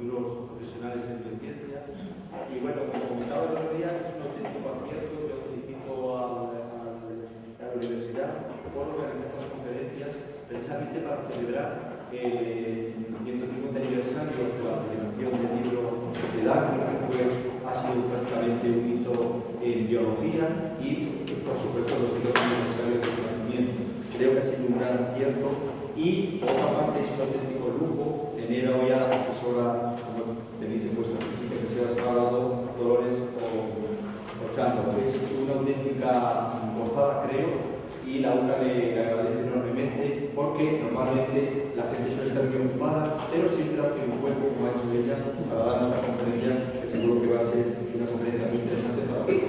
futuros profesionales en biociencia. Y bueno, como comentaba el otro día, es un auténtico acierto. Yo felicito a la universidad por organizar las conferencias precisamente para celebrar el 150 aniversario de la publicación del libro de Darwin, que ha sido prácticamente un hito en biología, y por supuesto los 2 aniversarios del conocimiento. Creo que ha sido un gran acierto y por otra parte es un auténtico lujo tener hoy a la profesora, como tenéis en vuestra ficha, que os ha hablado, Dolores Ochando. Es una auténtica gozada, creo, y la UCA le agradece enormemente, porque normalmente la gente suele estar muy ocupada, pero siempre hace un hueco, como ha hecho ella, para dar esta conferencia, que seguro que va a ser una conferencia muy interesante para todos.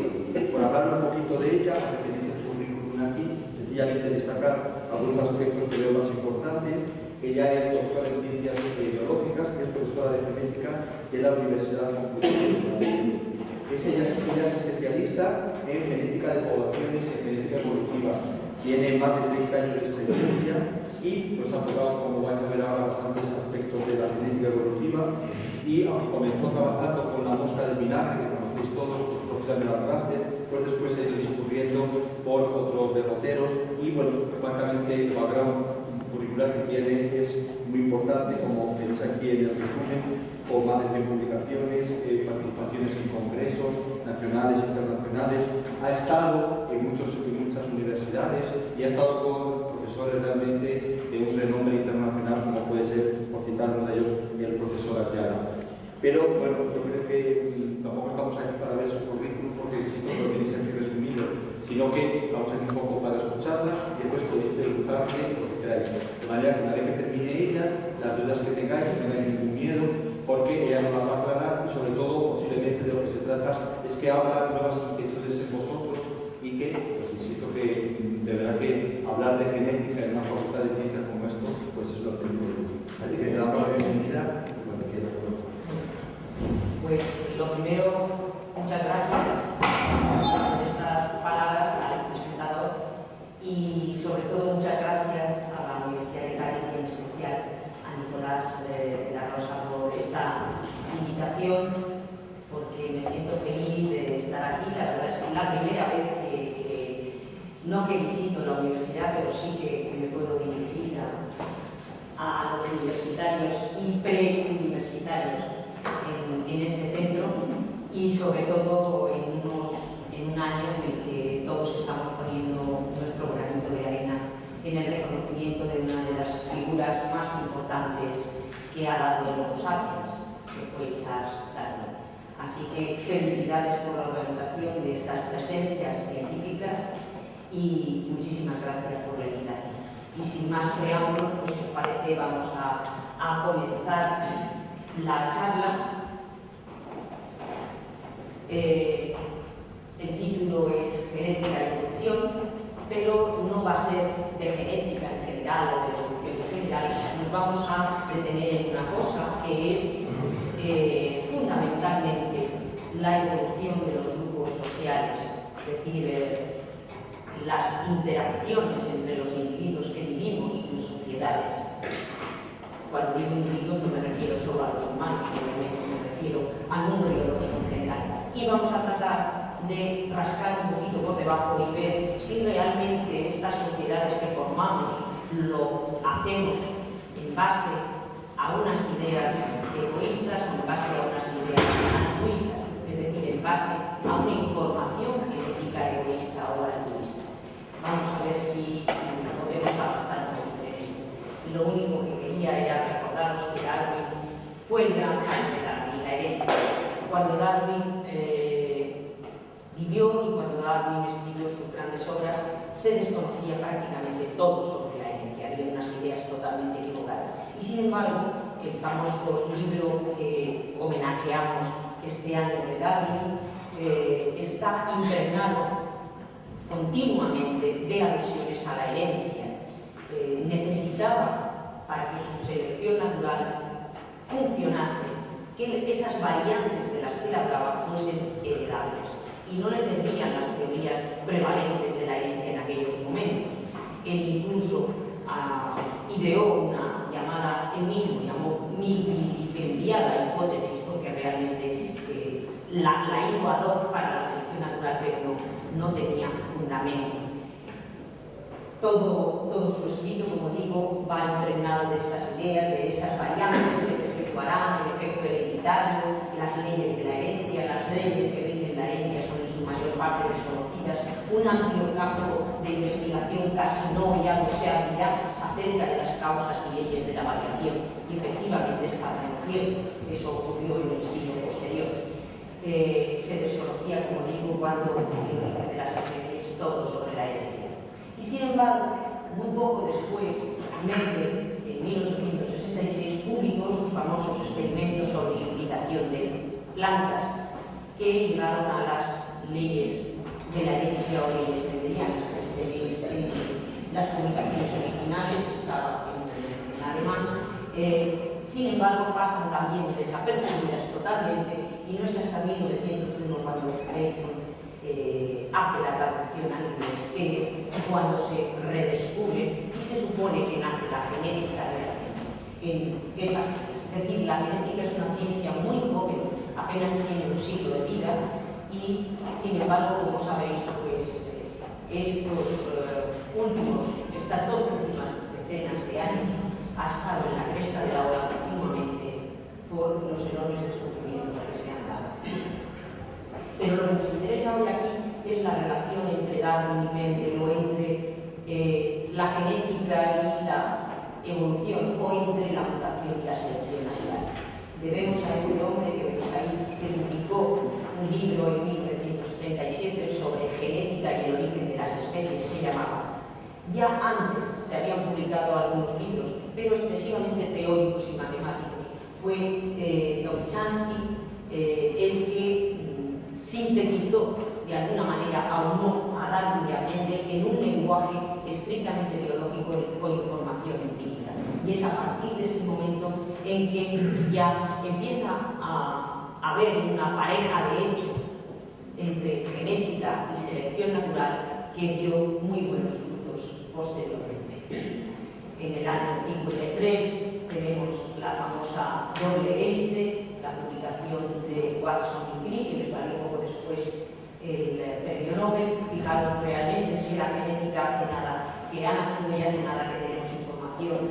Por hablar un poquito de ella, que tenéis el currículum aquí, sencillamente destacar algunos aspectos que veo más importantes. Ella es doctora en ciencias biológicas, que es profesora de genética de la Universidad Complutense de Madrid. Ella es especialista en genética de poblaciones y en genética evolutiva. Tiene más de 30 años de experiencia y nos ha tocado, como vais a ver ahora, bastantes aspectos de la genética evolutiva. Y aunque comenzó trabajando con la mosca del vinagre, que conocéis todos, por Philip Raster, pues después se ha ido discurriendo por otros derroteros y, bueno, francamente, el background curricular que tiene es muy importante, como veis aquí en el resumen, con más de 100 publicaciones, participaciones en congresos nacionales e internacionales. Ha estado en muchas universidades y ha estado con profesores realmente de un renombre internacional, como puede ser, por citar uno de ellos, el profesor Ayala. Pero bueno, yo creo que tampoco estamos aquí para ver su currículum, porque si no lo tenéis aquí resumido, sino que estamos aquí un poco para escucharla y después podéis preguntarle lo que queráis. De manera que una vez que termine ella, las dudas que tengáis, no tengáis ningún miedo, porque ella nos las va a aclarar y sobre todo, posiblemente de lo que se trata es que abra nuevas inquietudes en vosotros y que, pues insisto, que de verdad que hablar de genética en una facultad de ciencias como esto, pues es lo que digo. Así que te damos la bienvenida cuando quieras. Pues lo primero, muchas gracias por esas palabras al presentador y sobre todo muchas gracias a la Universidad de Cádiz y en especial a Nicolás de la Rosa por esta invitación, porque me siento feliz de estar aquí. La verdad es que es la primera vez no que visito la universidad, pero sí que me puedo dirigir a los universitarios y preuniversitarios en este centro y sobre todo en un año en el que todos estamos poniendo nuestro granito de arena en el reconocimiento de una de las figuras más importantes que ha dado el Homo sapiens, que fue Charles Darwin. Así que felicidades por la organización de estas presencias científicas y muchísimas gracias por la invitación. Y sin más preámbulos, pues si os parece, vamos a comenzar la charla. El título es Genética y Evolución, pero no va a ser de genética en general o de evolución en general. Nos vamos a detener en una cosa que es fundamentalmente la evolución de los grupos sociales, es decir, las interacciones entre los individuos que vivimos en sociedades. Cuando digo individuos no me refiero solo a los humanos, simplemente me refiero al mundo biológico en general. Y vamos a tratar de rascar un poquito por debajo y ver si realmente estas sociedades que formamos lo hacemos en base a unas ideas egoístas o en base a unas ideas altruistas, es decir, en base a una información genética egoísta o altruista. Vamos a ver si podemos avanzar entre esto. Lo único que quería era recordaros que Darwin fue el gran padre de Darwin, la herencia. Cuando Darwin vivió y cuando Darwin escribió sus grandes obras, se desconocía prácticamente todo sobre la herencia, había unas ideas totalmente equivocadas. Y sin embargo, el famoso libro que homenajeamos este año de Darwin está impregnado continuamente de alusiones a la herencia. Necesitaba, para que su selección natural funcionase, que esas variantes de las que él hablaba fuesen heredables. Y no le servían las teorías prevalentes de la herencia en aquellos momentos. Él incluso ideó una llamada, él mismo llamó milviviendiada hipótesis la hizo ad hoc para la selección natural, pero no tenía fundamento. Todo su escrito, como digo, va impregnado de estas ideas, de esas variantes que efectuarán el efecto hereditario, las leyes de la herencia, las leyes que rigen la herencia son en su mayor parte desconocidas, un amplio campo de investigación casi no hallado se abrirá acerca de las causas y leyes de la variación, y efectivamente está cierto, eso ocurrió en el siglo posterior. Se desconocía, como digo, cuando el origen de las especies, todo sobre la herencia. Y sin embargo, muy poco después, Mendel, en 1866, publicó sus famosos experimentos sobre hibridación de plantas que llegaron a las leyes de la herencia o leyes mendelianas. Las publicaciones originales estaban en alemán, sin embargo pasan también desapercibidas totalmente, y no es hasta 1901 cuando Benson hace la traducción al inglés, que es cuando se redescubre y se supone que nace la genética realmente en esas ciencias. Es decir, la genética es una ciencia muy joven, apenas tiene un siglo de vida, y sin embargo, como sabéis, pues estas dos últimas decenas de años ha estado en la cresta de la ola continuamente por los enormes descubrimientos que se han dado. Pero lo que nos interesa hoy aquí es la relación entre Darwin y Mendel, o entre la genética y la evolución, o entre la mutación y la selección natural. Debemos a este hombre que veis ahí, que publicó un libro en 1937 sobre genética y el origen de las especies, se llamaba. Ya antes se habían publicado algunos libros, pero excesivamente teóricos y matemáticos. Fue Dobzhansky el que sintetizó de alguna manera, aunó a Darwin y a Mendel en un lenguaje estrictamente biológico con información empírica. Y es a partir de ese momento en que ya empieza a haber una pareja de hecho entre genética y selección natural que dio muy buenos frutos posteriormente. En el año 53 tenemos la famosa doble hélice, la publicación de Watson y Crick, que les valió poco después el premio Nobel. Fijaros realmente si la genética hace nada, que ha nacido y hace nada, que tenemos información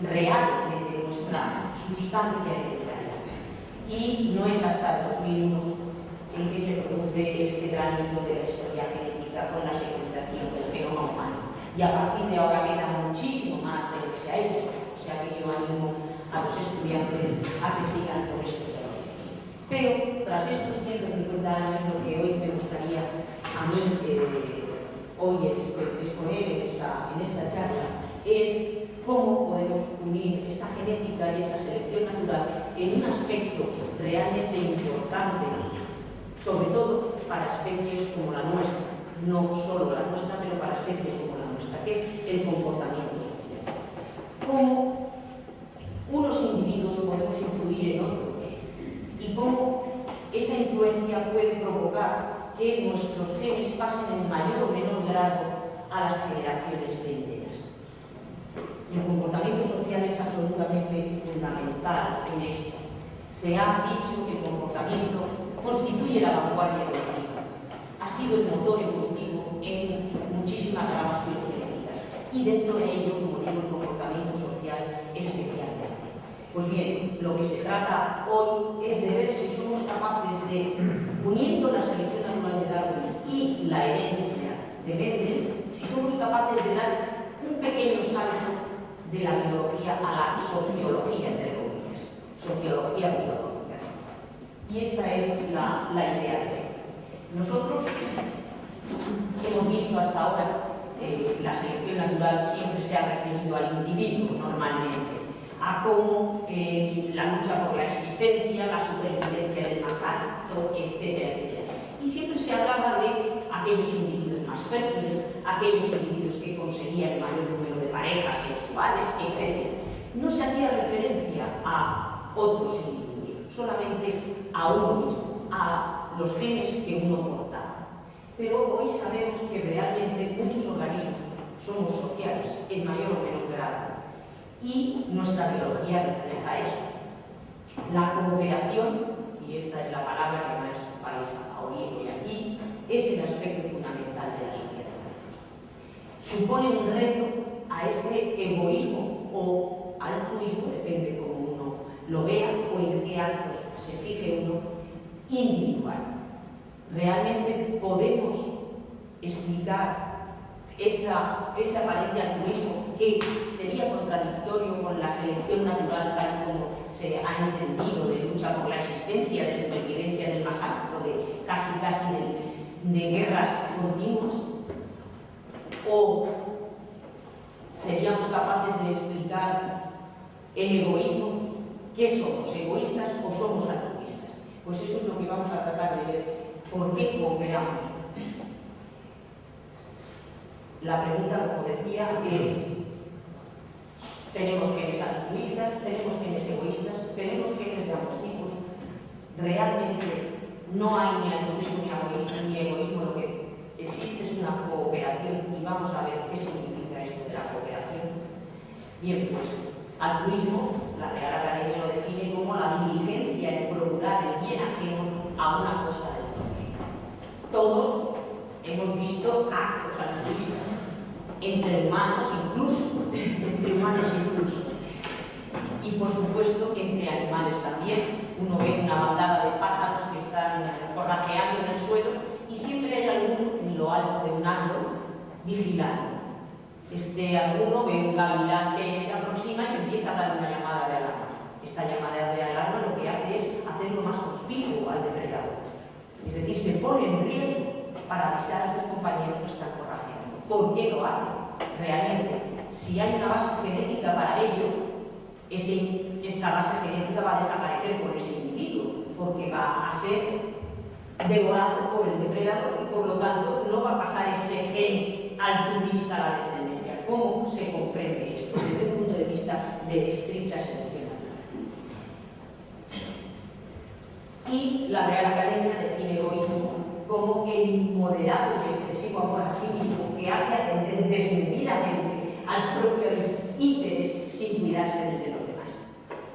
real de nuestra sustancia hereditaria. Y no es hasta el 2001 en que se produce este gran hito de la historia genética con la secuenciación del genoma humano. Y a partir de ahora queda muchísimo más de lo que se ha hecho, o sea que yo animo a los estudiantes a que sigan por estos derroteros. Pero tras estos 150 años, lo que hoy me gustaría a mí hoy exponer en esta charla es cómo podemos unir esa genética y esa selección natural en un aspecto realmente importante, sobre todo para especies como la nuestra, no solo la nuestra, pero para especies como la nuestra, que es el comportamiento social. Cómo unos individuos podemos influir en otros y cómo esa influencia puede provocar que nuestros genes pasen en mayor o menor grado a las generaciones venideras. El comportamiento social es absolutamente fundamental en esto. Se ha dicho que el comportamiento constituye la vanguardia evolutiva. Ha sido el motor evolutivo en muchísimas ramas filogenéticas y dentro de ello, como digo, el comportamiento social especialmente. Pues bien, lo que se trata hoy es de ver si somos capaces de, uniendo la selección natural de Darwin y la herencia de Mendel, si somos capaces de dar un pequeño salto de la biología a la sociología, entre comillas, sociología biológica. Y esta es la idea de hoy. Nosotros hemos visto hasta ahora la selección natural siempre se ha referido al individuo normalmente, a cómo la lucha por la existencia, la supervivencia del más apto, etcétera, etcétera. Y siempre se hablaba de aquellos individuos más fértiles, aquellos individuos que conseguían el mayor número de parejas sexuales, etcétera. No se hacía referencia a otros individuos, solamente a uno mismo, a los genes que uno portaba. Pero hoy sabemos que realmente muchos organismos somos sociales, en mayor o menor grado, y nuestra biología refleja eso. La cooperación, y esta es la palabra que más para vais a oír hoy aquí, es el aspecto fundamental de la sociedad. Supone un reto a este egoísmo o altruismo, depende cómo uno lo vea o en qué actos se fije uno, individual. Realmente podemos explicar ese aparente altruismo que sería contradictorio con la selección natural tal y como se ha entendido de lucha por la existencia, de supervivencia del más apto, de casi de guerras continuas. ¿O seríamos capaces de explicar el egoísmo? ¿Qué somos, egoístas o somos altruistas? Pues eso es lo que vamos a tratar de ver. ¿Por qué cooperamos? La pregunta, como decía, es: ¿tenemos genes altruistas? ¿Tenemos genes egoístas? ¿Tenemos genes de ambos tipos? Realmente no hay ni altruismo ni egoísmo, lo que existe es una cooperación, y vamos a ver qué significa esto de la cooperación. Bien, pues altruismo, la Real Academia lo define como la diligencia en procurar el bien ajeno a una costa del otro. Todos hemos visto actos altruistas, entre humanos incluso, y por supuesto que entre animales también. Uno ve una bandada de pájaros que están forrajeando en el suelo y siempre hay alguno en lo alto de un árbol vigilando. Alguno ve un gavilán que se aproxima y empieza a dar una llamada de alarma. Esta llamada de alarma lo que hace es hacerlo más hostigo al depredador. Es decir, se pone en riesgo para avisar a sus compañeros que están forrajeando. ¿Por qué lo hace? Realmente, si hay una base genética para ello, esa base genética va a desaparecer por ese individuo, porque va a ser devorado por el depredador y por lo tanto no va a pasar ese gen altruista a la descendencia. ¿Cómo se comprende esto desde un punto de vista de estricta selección natural? Y la Real Academia define egoísmo como el inmoderado y excesivo amor a sí mismo que hace atender desmedidamente al propio interés sin cuidarse del de los demás.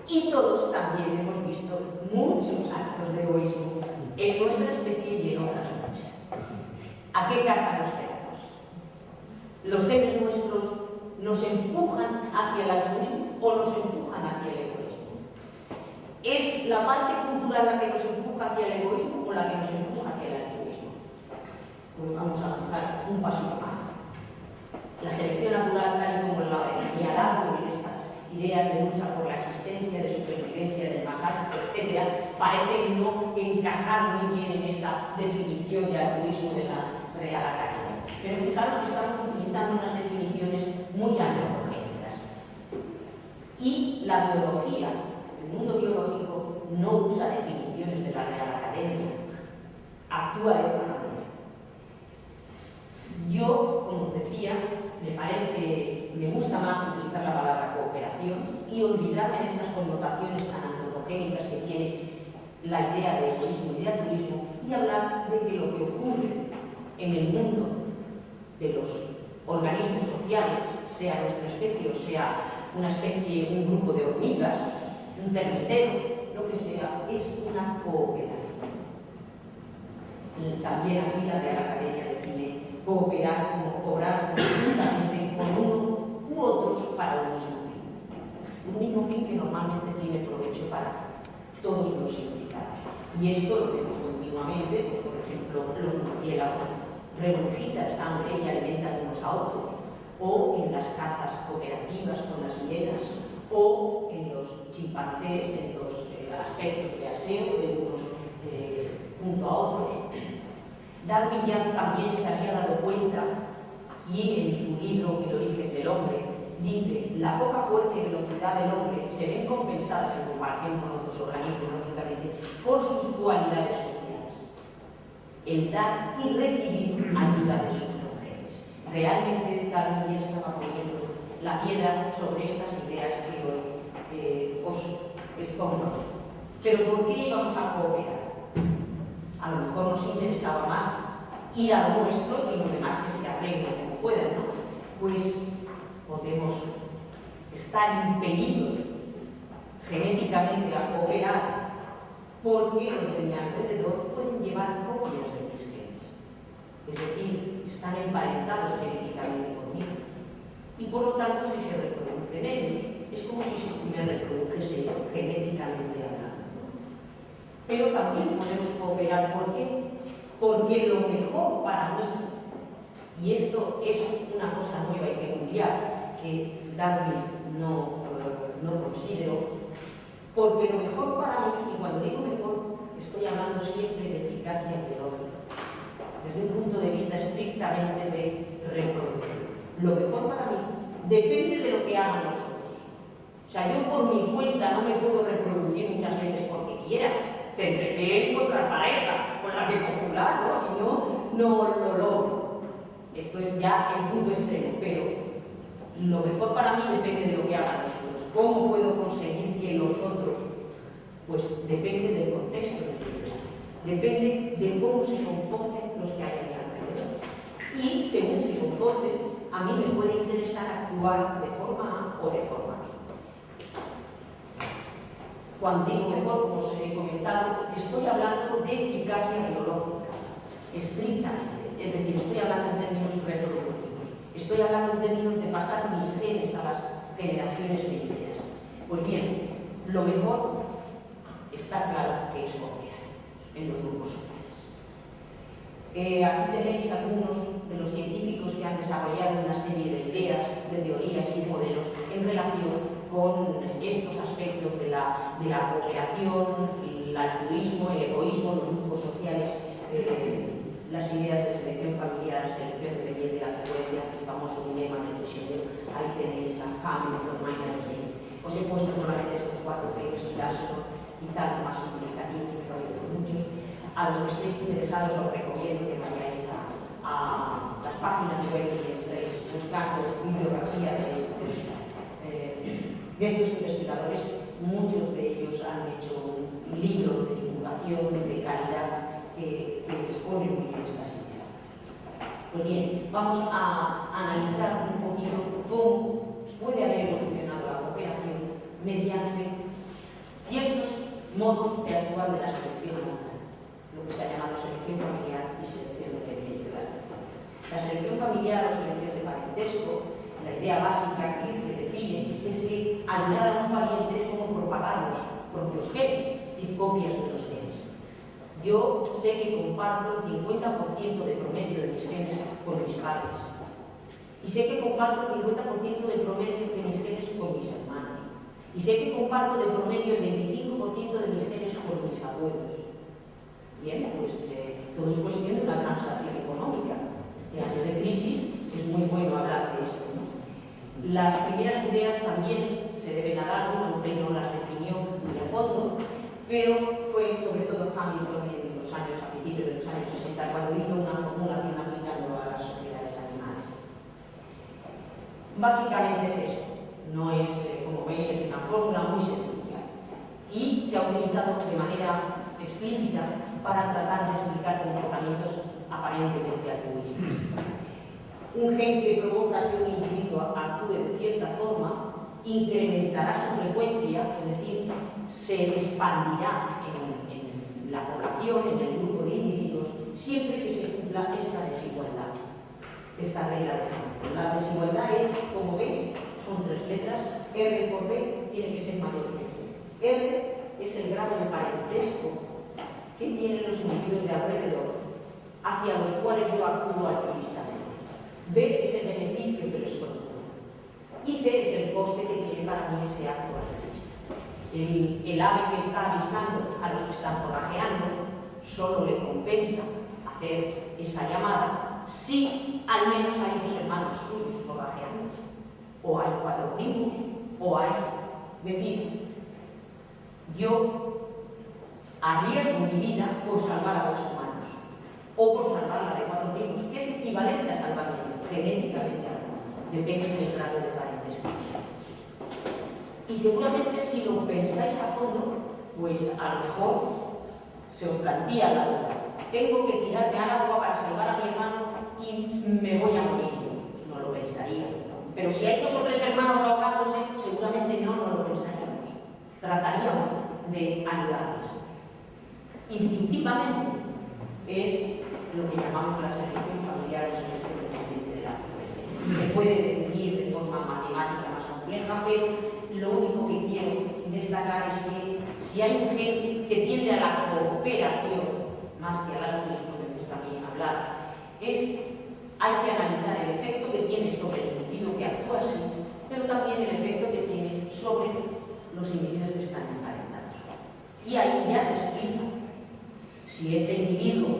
Y todos también hemos visto muchos actos de egoísmo en nuestra especie y en otras muchas. ¿A qué carta nos quedamos? ¿Los genes nuestros nos empujan hacia el altruismo o nos empujan hacia el egoísmo? ¿Es la parte cultural la que nos empuja hacia el egoísmo o la que nos empuja hacia el altruismo? Pues vamos a avanzar un pasito más. La selección natural, tal y como la señalamos en estas ideas de lucha por la existencia, de supervivencia del más apto, etc., parece no encajar muy bien en esa definición de altruismo de la Real Academia. Pero fijaros que estamos utilizando unas definiciones muy antropogénicas. Y la biología, el mundo biológico, no usa definiciones de la Real Academia, actúa de otra manera. Yo, como os decía, me gusta más utilizar la palabra cooperación y olvidarme de esas connotaciones tan antropogénicas que tiene la idea de egoísmo y de altruismo y hablar de que lo que ocurre en el mundo de los organismos sociales, sea nuestra especie o sea una especie, un grupo de hormigas, un termitero, lo que sea, es una cooperación. Y también aquí la Real Academia define cooperar como obrar conjuntamente con uno u otros para un mismo fin. Un mismo fin que normalmente tiene provecho para todos los implicados. Y esto lo vemos continuamente, pues, por ejemplo, los murciélagos regurgitan sangre y alimentan unos a otros, o en las cazas cooperativas con las hienas, o en los chimpancés, en los aspectos de aseo de unos junto a otros. Darwin ya también se había dado cuenta, y en su libro El origen del hombre dice: la poca fuerza y velocidad del hombre se ven compensadas en comparación con otros organismos, lógicamente, por sus cualidades sociales. El dar y recibir ayuda de sus congéneres. Realmente Darwin ya estaba poniendo la piedra sobre estas ideas que hoy os expongo. Pero ¿por qué íbamos a cooperar? A lo mejor nos interesaba más ir a lo nuestro y los demás que se arreglen como puedan, ¿no? Pues podemos estar impelidos genéticamente a cooperar porque los de mi alrededor pueden llevar copias de mis genes. Es decir, están emparentados genéticamente conmigo. Y por lo tanto, si se reproducen ellos, es como si me reprodujese yo genéticamente hablando. Pero también podemos cooperar. ¿Por qué? Porque lo mejor para mí, y esto es una cosa nueva y peculiar que Darwin no consideró, porque lo mejor para mí, y cuando digo mejor, estoy hablando siempre de eficacia biológica, desde un punto de vista estrictamente de reproducción. Lo mejor para mí depende de lo que hagan los otros. O sea, yo por mi cuenta no me puedo reproducir muchas veces porque quiera. Tendré que encontrar pareja con la que copular, ¿no? Si no, no lo logro. Esto es ya el punto extremo, pero lo mejor para mí depende de lo que hagan los otros. ¿Cómo puedo conseguir que los otros? Pues depende del contexto en el que estén. Depende de cómo se comporten los que hay a mi alrededor. Y según se comporten, a mí me puede interesar actuar de forma A o de forma B. Cuando digo mejor, como os he comentado, estoy hablando de eficacia biológica, estrictamente. Es decir, estoy hablando en términos reproductivos. Estoy hablando en términos de pasar mis genes a las generaciones venideras. Pues bien, lo mejor está claro que es cooperar en los grupos sociales. Aquí tenéis algunos de los científicos que han desarrollado una serie de ideas, de teorías y modelos en relación con estos aspectos de la cooperación, el altruismo, el egoísmo, los grupos sociales, las ideas de selección familiar, selección dependiente de la frecuencia, el famoso dilema del prisionero. Ahí tenéis a Hamilton, Maynard. Os he puesto solamente estos 4 papers, quizá los más significativos, pero hay otros muchos. A los que estéis interesados os recomiendo que vayáis a las páginas web y entréis buscando bibliografía de estos investigadores. Muchos de ellos han hecho libros de divulgación de calidad que exponen muy bien estas ideas. Pues bien, vamos a analizar un poquito cómo puede haber evolucionado la cooperación mediante ciertos modos de actuar de la selección humana, lo que se ha llamado selección familiar y selección dependiente. La selección familiar o selección de parentesco, la idea básica que define es que ayudar a un pariente es como propagar los propios genes, es decir, copias de los genes. Yo sé que comparto el 50% de promedio de mis genes con mis padres. Y sé que comparto el 50% de promedio de mis genes con mis hermanos. Y sé que comparto de promedio el 25% de mis genes con mis abuelos. Bien, pues todo es cuestión de una transacción económica. Este año de crisis es muy bueno hablar de esto, ¿no? Las primeras ideas también se deben a Darwin, aunque no las definió muy a fondo, pero fue sobre todo Hamilton en los años, a principios de los años 60, cuando hizo una formulación aplicando a las sociedades animales. Básicamente es esto, no es, como veis, es una fórmula muy sencilla y se ha utilizado de manera explícita para tratar de explicar comportamientos aparentemente altruistas. Un gen que provoca que un individuo actúe de cierta forma incrementará su frecuencia, es decir, se expandirá en la población, en el grupo de individuos, siempre que se cumpla esta desigualdad, esta regla de Hamilton. La desigualdad es, como veis, son 3 letras, R por B tiene que ser mayor que C. R es el grado de parentesco que tienen los individuos de alrededor hacia los cuales yo actúo altruistamente. B es el beneficio que les procuro. Y C es el coste que tiene para mí ese acto altruista. El ave que está avisando a los que están forrajeando solo le compensa hacer esa llamada si al menos hay 2 hermanos suyos forrajeando, o hay 4 primos, o hay... Es decir, yo arriesgo mi vida por salvar a 2 hermanos, o por salvar la de 4 primos, que es equivalente a salvarme genéticamente hablando, depende del grado de parentesco. Y seguramente si lo pensáis a fondo, pues a lo mejor se os plantea la duda. Tengo que tirarme al agua para salvar a mi hermano y me voy a morir. No lo pensaría, ¿no? Pero si hay 2 o 3 hermanos ahogándose, seguramente no lo pensaríamos. Trataríamos de ayudarles. instintivamente es lo que llamamos la selección familiar o selección dependiente de la frecuencia. Se puede definir de forma matemática más compleja, pero lo único que quiero destacar es que si hay un gen que tiende a la cooperación, más que al altruismo que me gusta a mí hablar, hay que analizar el efecto que tiene sobre el individuo que actúa así, pero también el efecto que tiene sobre los individuos que están emparentados. Y ahí ya se explica. Si este individuo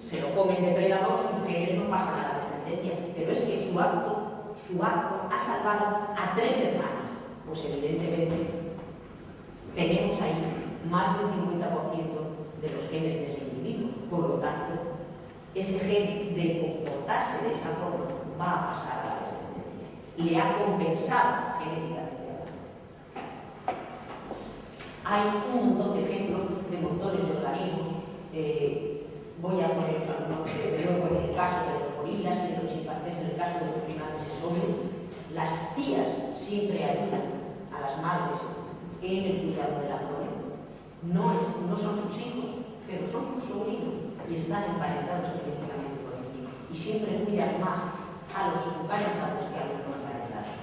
se lo come el depredador, sus genes no pasan a la descendencia, pero es que su acto ha salvado a 3 hermanos. Pues evidentemente tenemos ahí más del 50% de los genes de ese individuo. Por lo tanto, ese gen de comportarse de esa forma va a pasar a la descendencia. Le ha compensado genéticamente. Hay un montón de ejemplos de montones de organismos. Voy a poneros algunos, desde luego en el caso de los gorilas y de los chimpancés, en el caso de los primates es obvio. Las tías siempre ayudan a las madres en el cuidado de la prole. No son sus hijos, pero son sus sobrinos y están emparentados genéticamente con ellos. Y siempre cuidan más a los emparentados que a los no emparentados.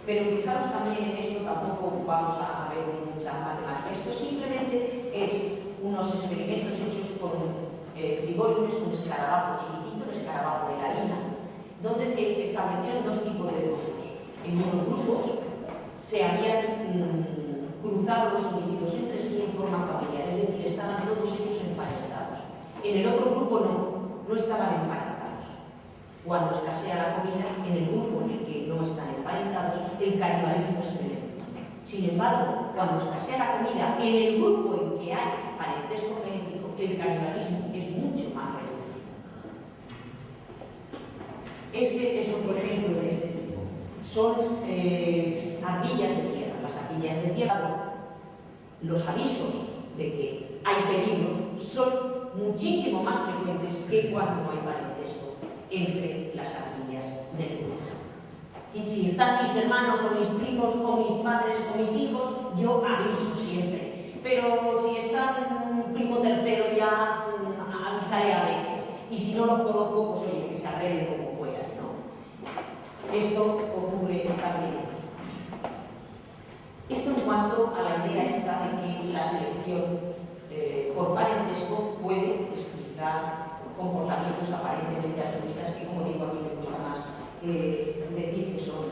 Pero fijaros también en esto, tampoco vamos a ver mucha matemática. Esto simplemente es unos experimentos hechos con Grigorium, es un escarabajo chiquitito, un escarabajo de la harina, donde se establecieron 2 tipos de grupos. En unos grupos se habían cruzado los individuos entre sí en forma familiar, es decir, estaban todos ellos emparentados. En el otro grupo no estaban emparentados. Cuando escasea la comida, en el grupo en el que no están emparentados, el canibalismo es tremendo. Sin embargo, cuando escasea la comida, en el grupo en que hay parentesco genético, el canibalismo es mucho más reducido. Este es otro ejemplo de este tipo. Son ardillas de tierra. Las ardillas de tierra, los avisos de que hay peligro son muchísimo más frecuentes que cuando no hay parentesco entre las ardillas del grupo. Y si están mis hermanos o mis primos o mis padres o mis hijos, yo aviso siempre. Pero si está un primo tercero ya avisaré a veces. Y si no los conozco, pues oye, que se arregle como puedan, ¿no? Esto ocurre también. Esto en cuanto a la idea esta de que la selección por parentesco puede explicar comportamientos aparentemente altruistas que, como digo, a mí me gusta más decir que son,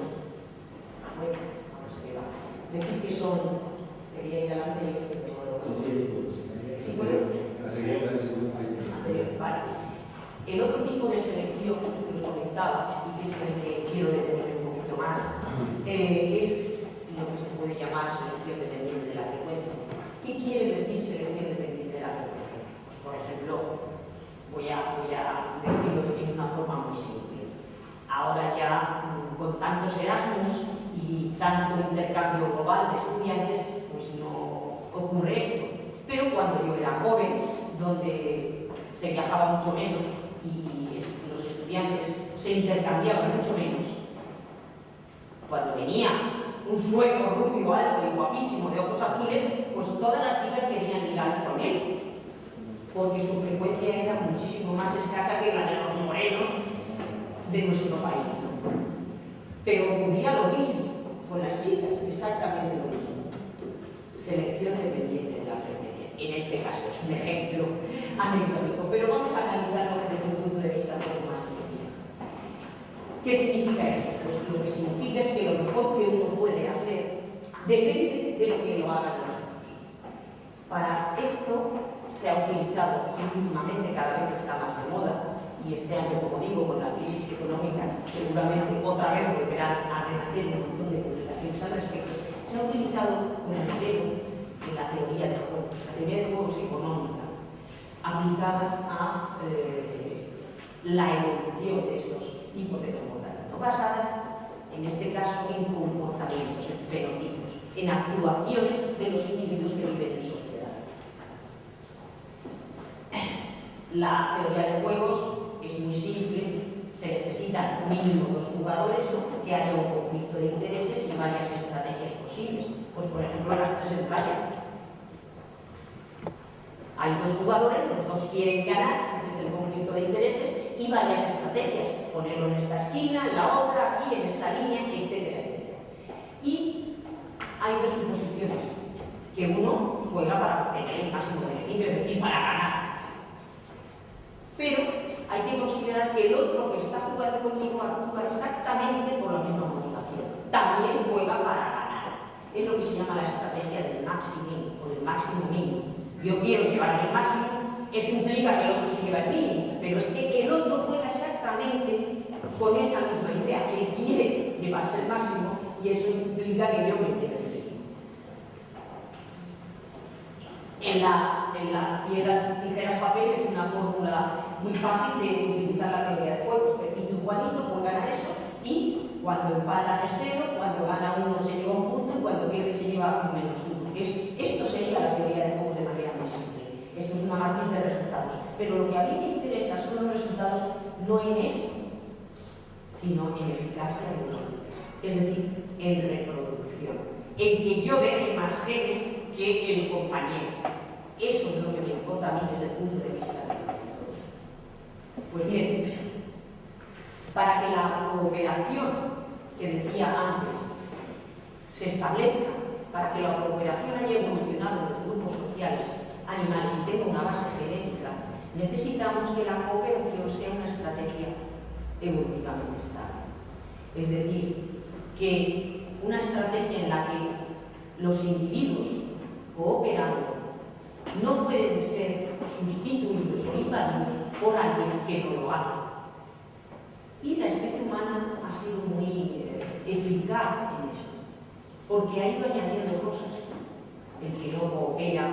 bueno, ahora se me va, decir que son, quería ir adelante, ¿sí puedo? Vale. El otro tipo de selección que os comentaba y que es el que quiero detener un poquito más, es lo que se puede llamar selección dependiente de la frecuencia. ¿Qué quiere decir selección dependiente de la frecuencia? Pues, por ejemplo, voy a decirlo de una forma muy simple. Ahora ya, con tantos Erasmus y tanto intercambio global de estudiantes, pues no ocurre esto. Pero cuando yo era joven, donde se viajaba mucho menos y los estudiantes se intercambiaban mucho menos, cuando venía un sueco rubio, alto y guapísimo de ojos azules, pues todas las chicas querían ligar con él, porque su frecuencia era muchísimo más escasa que la de los morenos de nuestro país, ¿no? Pero ocurría lo mismo con las chicas, exactamente lo mismo. Selección dependiente de la frecuencia. En este caso es un ejemplo anecdótico, pero vamos a analizarlo desde un punto de vista un poco más científico. ¿Qué significa esto? Pues lo que significa es que lo mejor que uno puede hacer depende de lo que lo hagan los otros. Para esto se ha utilizado y últimamente cada vez está más de moda, y este año, como digo, con la crisis económica, seguramente otra vez volverán a renacer un montón de publicaciones al respecto, se ha utilizado con el modelo de la teoría de juegos, la teoría de juegos económica, aplicada a la evolución de estos tipos de comportamiento, basada, en este caso, en comportamientos, en fenotipos, en actuaciones de los individuos que viven en sociedad. La teoría de juegos es muy simple, se necesitan mínimo 2 jugadores, ¿no? Que haya un conflicto de intereses y varias estrategias posibles. Pues, por ejemplo, las 3 en playa. Hay dos jugadores, los dos quieren ganar, ese es el conflicto de intereses, y varias estrategias, ponerlo en esta esquina, en la otra, aquí, en esta línea, etcétera, etcétera. Y hay dos suposiciones, que uno juega para obtener el máximo beneficio, es decir, para ganar. Pero hay que considerar que el otro que está jugando conmigo actúa exactamente por la misma motivación. También juega para ganar. Es lo que se llama la estrategia del máximo o del máximo mínimo. Yo quiero llevar el máximo, eso implica que el otro se lleva el mínimo, pero es que el otro juega exactamente con esa misma idea, que quiere llevarse el máximo y eso implica que yo me lleve el mínimo. En la piedra, tijeras, papel es una fórmula muy fácil de utilizar la teoría de juegos. Pepito y Juanito pueden ganar eso y cuando empatan es cero, cuando gana uno se lleva un punto y cuando pierde se lleva un menos uno. Esto sería la teoría de juegos de manera más simple. Esto es una matriz de resultados. Pero lo que a mí me interesa son los resultados no en esto, sino en eficacia económica. Es decir, en reproducción. En que yo deje más genes que el compañero. Eso es lo que me importa a mí desde el punto de vista del agricultor. Pues bien, para que la cooperación que decía antes se establezca, para que la cooperación haya evolucionado en los grupos sociales animales y tenga una base genética, necesitamos que la cooperación sea una estrategia evolutivamente estable. Es decir, que una estrategia en la que los individuos cooperando no pueden ser sustituidos o invadidos por alguien que no lo hace. Y la especie humana ha sido muy eficaz en esto, porque ha ido añadiendo cosas. El que no coopera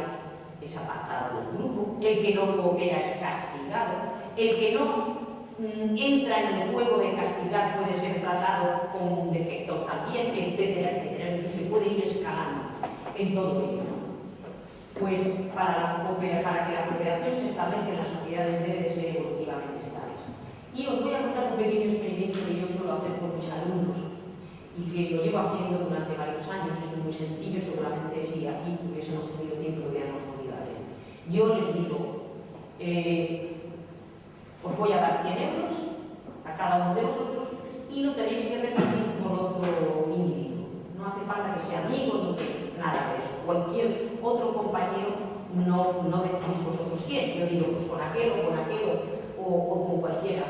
es apartado del grupo, el que no coopera es castigado, el que no entra en el juego de castigar puede ser tratado como un defector también, etcétera, etcétera, el que se puede ir escalando en todo ello. Pues para que la cooperación se establezca en las sociedades debe de ser evolutivamente estables. Y os voy a contar un pequeño experimento que yo suelo hacer con mis alumnos y que lo llevo haciendo durante varios años. Es muy sencillo, seguramente si aquí hubiésemos tenido tiempo lo hubiéramos podido hacer. Yo les digo, os voy a dar 100 euros a cada uno de vosotros y lo tenéis que repartir con otro individuo. No hace falta que sea amigo ni nada de eso. Cualquier otro compañero no decidís vosotros quién. Yo digo, pues con aquel o con cualquiera.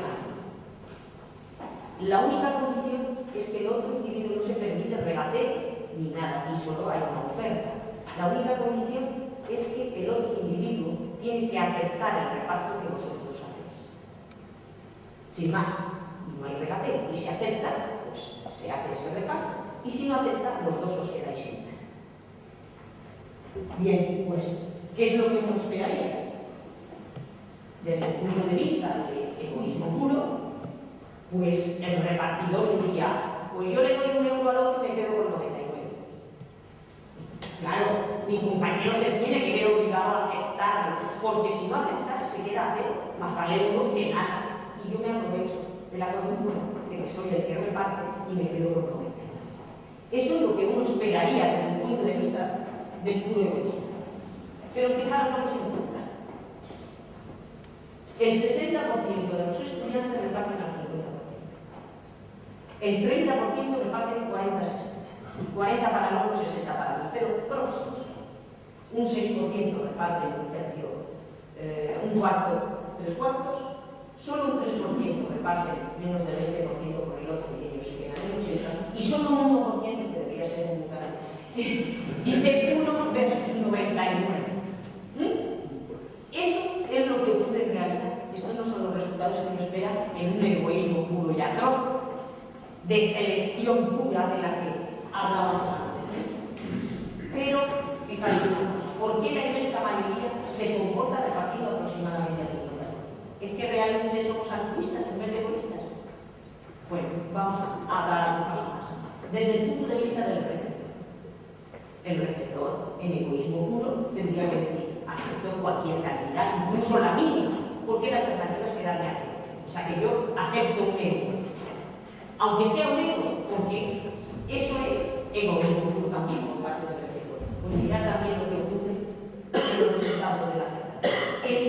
La única condición es que el otro individuo no se permite regateo ni nada, y solo hay una oferta. La única condición es que el otro individuo tiene que aceptar el reparto que vosotros hacéis. Sin más, no hay regateo. Y si acepta, pues se hace ese reparto. Y si no acepta, los dos os quedáis sin nada. Bien, pues, ¿qué es lo que uno esperaría? Desde el punto de vista del egoísmo puro, pues el repartidor diría, pues yo le doy 1 euro al otro y me quedo con 99. Claro, mi compañero se tiene que ver obligado a aceptarlo, porque si no acepta, se queda a cero, más vale uno que nada. Y yo me aprovecho de la coyuntura, de que soy el que reparte y me quedo con 99. Eso es lo que uno esperaría desde el punto de vista del puro egoísmo. Pero fijaros lo que se encuentra. El 60% de los estudiantes reparten al 50%. El 30% reparten 40-60. 40 para el otro, 60 para mí, pero próximos. Un 6% reparten un tercio, un cuarto, 3 cuartos. Solo un 3% reparten menos del 20% por el otro y ellos se quedan en 80%. Y solo un 1%, que debería ser un tal, dice 1 versus 99. Eso es lo que ocurre en realidad. Estos no son los resultados que uno espera en un egoísmo puro y atroz, de selección pura de la que hablábamos antes. Pero, fijaros, ¿por qué la inmensa mayoría se comporta repartido aproximadamente al 50%? ¿Es que realmente somos altruistas en vez de egoístas? Bueno, vamos a dar un paso más. Desde el punto de vista del receptor. El receptor, en egoísmo puro, tendría que decir, acepto cualquier cantidad, incluso la mínima, porque la alternativa es quedarme a cero. O sea que yo acepto un euro, aunque sea un euro, porque eso es egoísmo puro también por parte del receptor. Pues mirad también lo que ocurre en los resultados de la aceptación.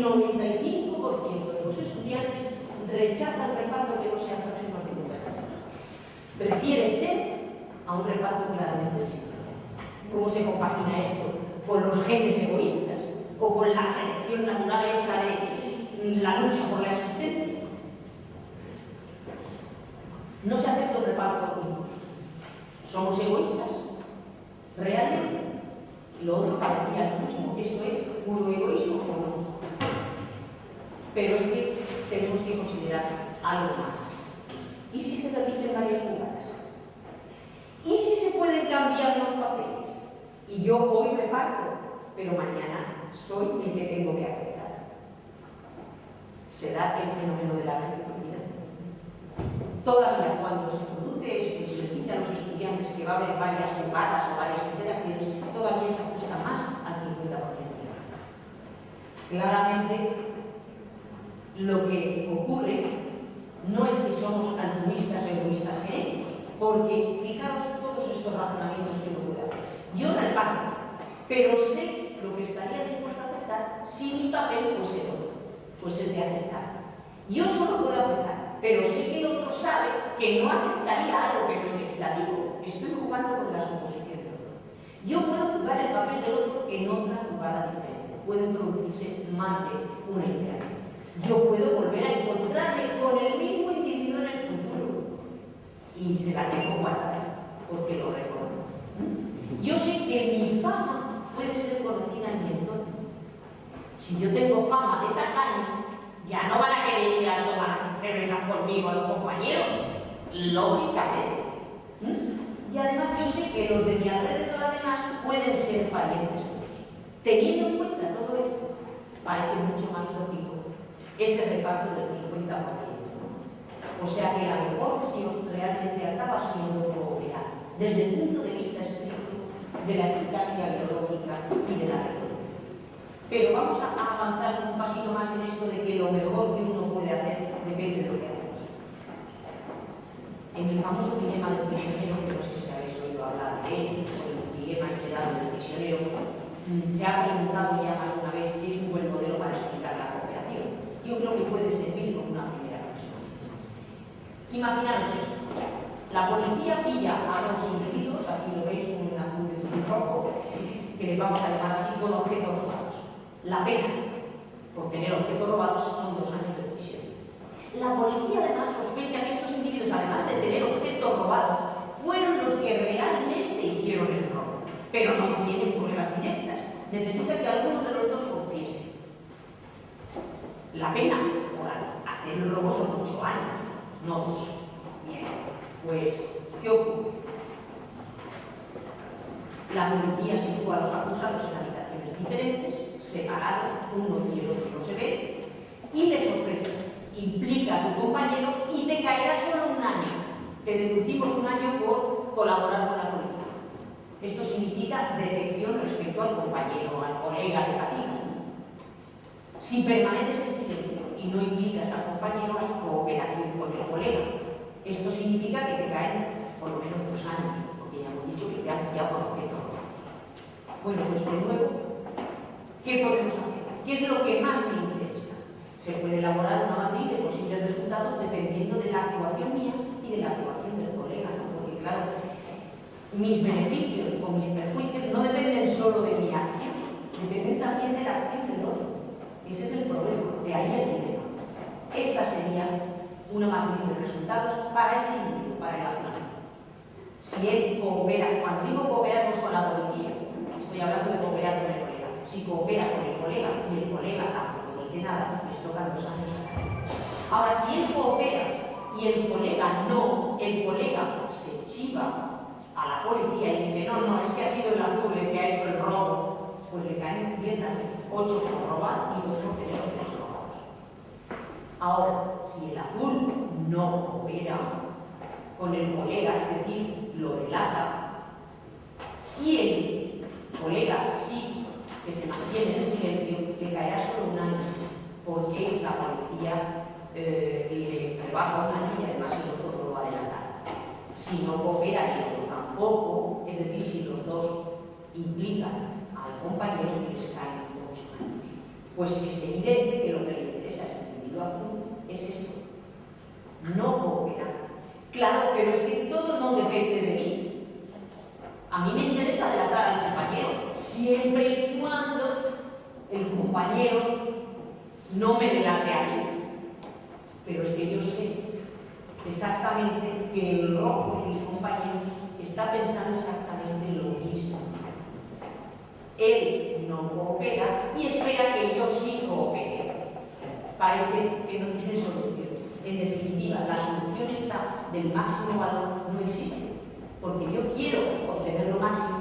el 95% de los estudiantes rechaza el reparto que no sea próximo al 50%. Prefiere C a un reparto claramente desigual. ¿Cómo se compagina esto con los genes egoístas o con la selección natural esa de la lucha por la existencia? No se acepta un reparto injusto. ¿Somos egoístas? ¿Realmente? Lo otro parecía lo mismo. ¿Esto es puro egoísmo o no? Pero es que tenemos que considerar algo más. ¿Y si se repiten varias jugadas? ¿Y si se pueden cambiar los papeles? Y yo hoy reparto, pero mañana soy el que tengo que aceptar. ¿Será el fenómeno de la reciprocidad? Todavía cuando se produce esto y se le dice a los estudiantes que va a haber varias jugadas o varias interacciones, todavía se ajusta más al 50%. Claramente, lo que ocurre no es que somos altruistas o egoístas genéticos, porque fijaros todos estos razonamientos que no puedo hacer. Yo reparto, pero sé lo que estaría dispuesto a aceptar si mi papel fuese otro, pues el de aceptar. Yo solo puedo aceptar, pero sé que el otro sabe que no aceptaría algo que no es equitativo. Estoy jugando con la suposición del otro. Yo puedo jugar el papel del otro en otra jugada diferente. Pueden producirse más de una interacción. Yo puedo volver a encontrarme con el mismo individuo en el futuro y se la tengo guardada porque lo reconozco. Yo sé que mi fama puede ser conocida en mi entorno. Si yo tengo fama de tacaño, ya no van a querer ir a tomar cervezas conmigo a los compañeros, lógicamente. Y además yo sé que los de mi alrededor además pueden ser parientes míos. Teniendo en cuenta todo esto, parece mucho más lógico ese reparto del 50%. O sea que la mejor opción realmente acaba siendo cooperar, desde el punto de vista estricto de la eficacia biológica y de la reproducción. Pero vamos a avanzar un pasito más en esto de que lo mejor que uno puede hacer depende de lo que hacemos. En el famoso dilema del prisionero, que no sé si habéis oído hablar de él, o el dilema heredado del prisionero, se ha preguntado ya alguna vez si es un buen modelo para explicar la cooperación. Yo creo que puede servir como una primera aproximación. Imaginaros esto. La policía pilla a dos individuos, aquí lo veis, un azul y un rojo, que les vamos a llamar así, con objetos robados. La pena por tener objetos robados son 2 años de prisión. La policía además sospecha que estos individuos, además de tener objetos robados, fueron los que realmente hicieron el robo, pero no tienen pruebas directas. Necesita que alguno de los dos confiese. La pena por hacer el robo son 8 años, no 2. Bien, pues, ¿qué ocurre? La policía sitúa a los acusados en habitaciones diferentes, separados, uno y el otro no se ve, y les ofrece: implica a tu compañero y te caerá solo 1 año. Te deducimos 1 año por colaborar con la policía. Esto significa decepción respecto al compañero, al colega de fatiga. Si permaneces en silencio y no implicas al compañero, hay cooperación con el colega. Esto significa que te caen por lo menos 2 años, porque ya hemos dicho que te han pillado con objetos robados. Bueno, pues de nuevo, ¿qué podemos hacer? ¿Qué es lo que más me interesa? Se puede elaborar una matriz de posibles resultados dependiendo de la actuación mía y de la actuación del colega, ¿no? Porque claro, mis beneficios o mis perjuicios no dependen solo de mi acción, dependen también de la acción del otro. Ese es el problema, de ahí el dilema. Esta sería una matriz de resultados para ese individuo, para el azul. Si él coopera, cuando digo cooperar, pues con la policía, estoy hablando de cooperar con el colega. Si coopera con el colega y el colega tampoco dice nada, les tocan 2 años a cada uno. Ahora, si él coopera y el colega no, el colega se chiva a la policía y dice: no, es que ha sido el azul el que ha hecho el robo, pues le caen 10 años, 8 por robar y 2 por tener objetos robados. Ahora, si el azul no coopera con el colega, es decir, lo delata, y el colega sí que se mantiene en silencio, le caerá solo 1 año, porque la policía le rebaja 1 año y además el otro lo va a delatar. Si no coopera y el otro tampoco, es decir, si los dos implican al compañero, les caen 8 años. Pues es evidente que lo que le interesa a este individuo azul es esto, no cooperar. Claro, pero es que todo no depende de mí. A mí me interesa delatar al compañero, siempre y cuando el compañero no me delate a mí. Pero es que yo sé exactamente que el rojo, el compañero, está pensando exactamente lo mismo. Él no coopera y espera que yo sí coopere. Parece que no tiene solución. En definitiva, la solución está del máximo valor no existe, porque yo quiero obtener lo máximo,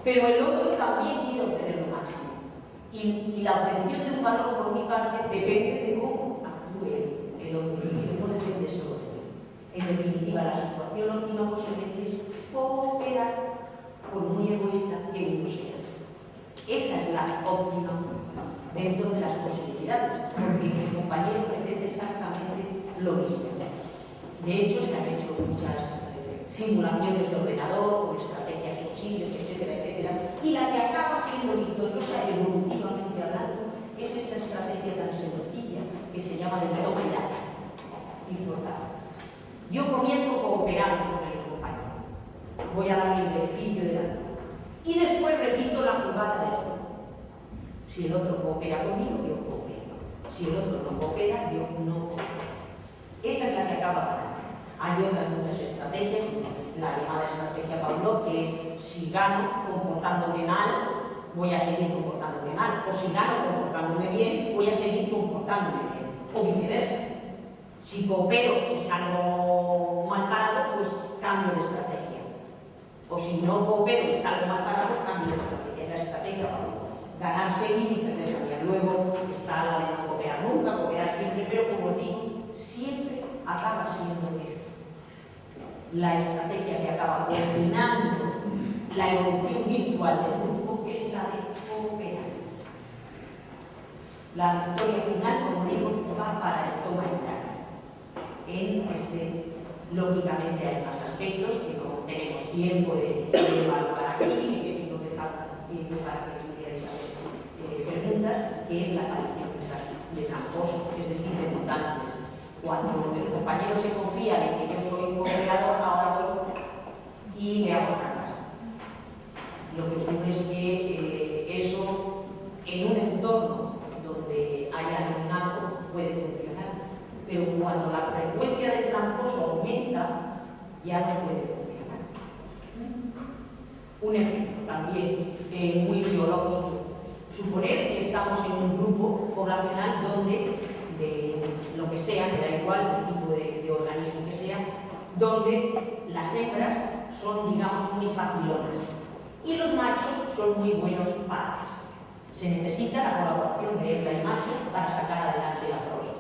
pero el otro también quiere obtener lo máximo. Y la obtención de un valor por mi parte depende de cómo actúe el otro, y no depende solo de mí. En definitiva, la situación óptima posiblemente es cooperar, por muy egoísta que uno sea. Esa es la óptima dentro de las posibilidades, porque el compañero pretende exactamente lo mismo. De hecho, se han hecho muchas simulaciones de ordenador con estrategias posibles, etcétera, etcétera, y la que acaba siendo victoriosa evolutivamente hablando es esta estrategia tan sencilla que se llama de toma y daca, disfrutar. Yo comienzo cooperando con el compañero, voy a darle el beneficio de la duda, y después repito la jugada del otro. Si el otro coopera conmigo, yo coopero. Si el otro no coopera, yo no coopero. Esa es la que acaba ganando. Hay otras muchas estrategias, la llamada estrategia Pavlov, que es si gano comportándome mal, voy a seguir comportándome mal, o si gano comportándome bien, voy a seguir comportándome bien, o viceversa. Si coopero y salgo mal parado, pues cambio de estrategia. O si no coopero y salgo mal parado, cambio de estrategia. Es la estrategia Pavlov. Ganar seguir y perder cambiar. Luego está la de no cooperar nunca, cooperar siempre, pero como os digo, siempre acaba siendo esto. La estrategia que acaba coordinando la evolución virtual del grupo es la de cooperar. La victoria final, como digo, va para el toma y daca. Lógicamente hay más aspectos que no tenemos tiempo de evaluar aquí, y que quiero dejar tiempo para que tuvierais preguntas, que es la aparición de tramposos, es decir, de mutantes. Cuando el compañero se confía de que yo soy cooperador, ahora voy y le hago trampas. Lo que ocurre es que eso, en un entorno donde haya anonimato, puede funcionar, pero cuando la frecuencia del tramposo aumenta, ya no puede funcionar. Un ejemplo también muy biológico. Suponer que estamos en un grupo poblacional donde, de lo que sea, me da igual el tipo de organismo que sea, donde las hembras son, digamos, muy facilonas y los machos son muy buenos padres. Se necesita la colaboración de hembra y macho para sacar adelante la prole.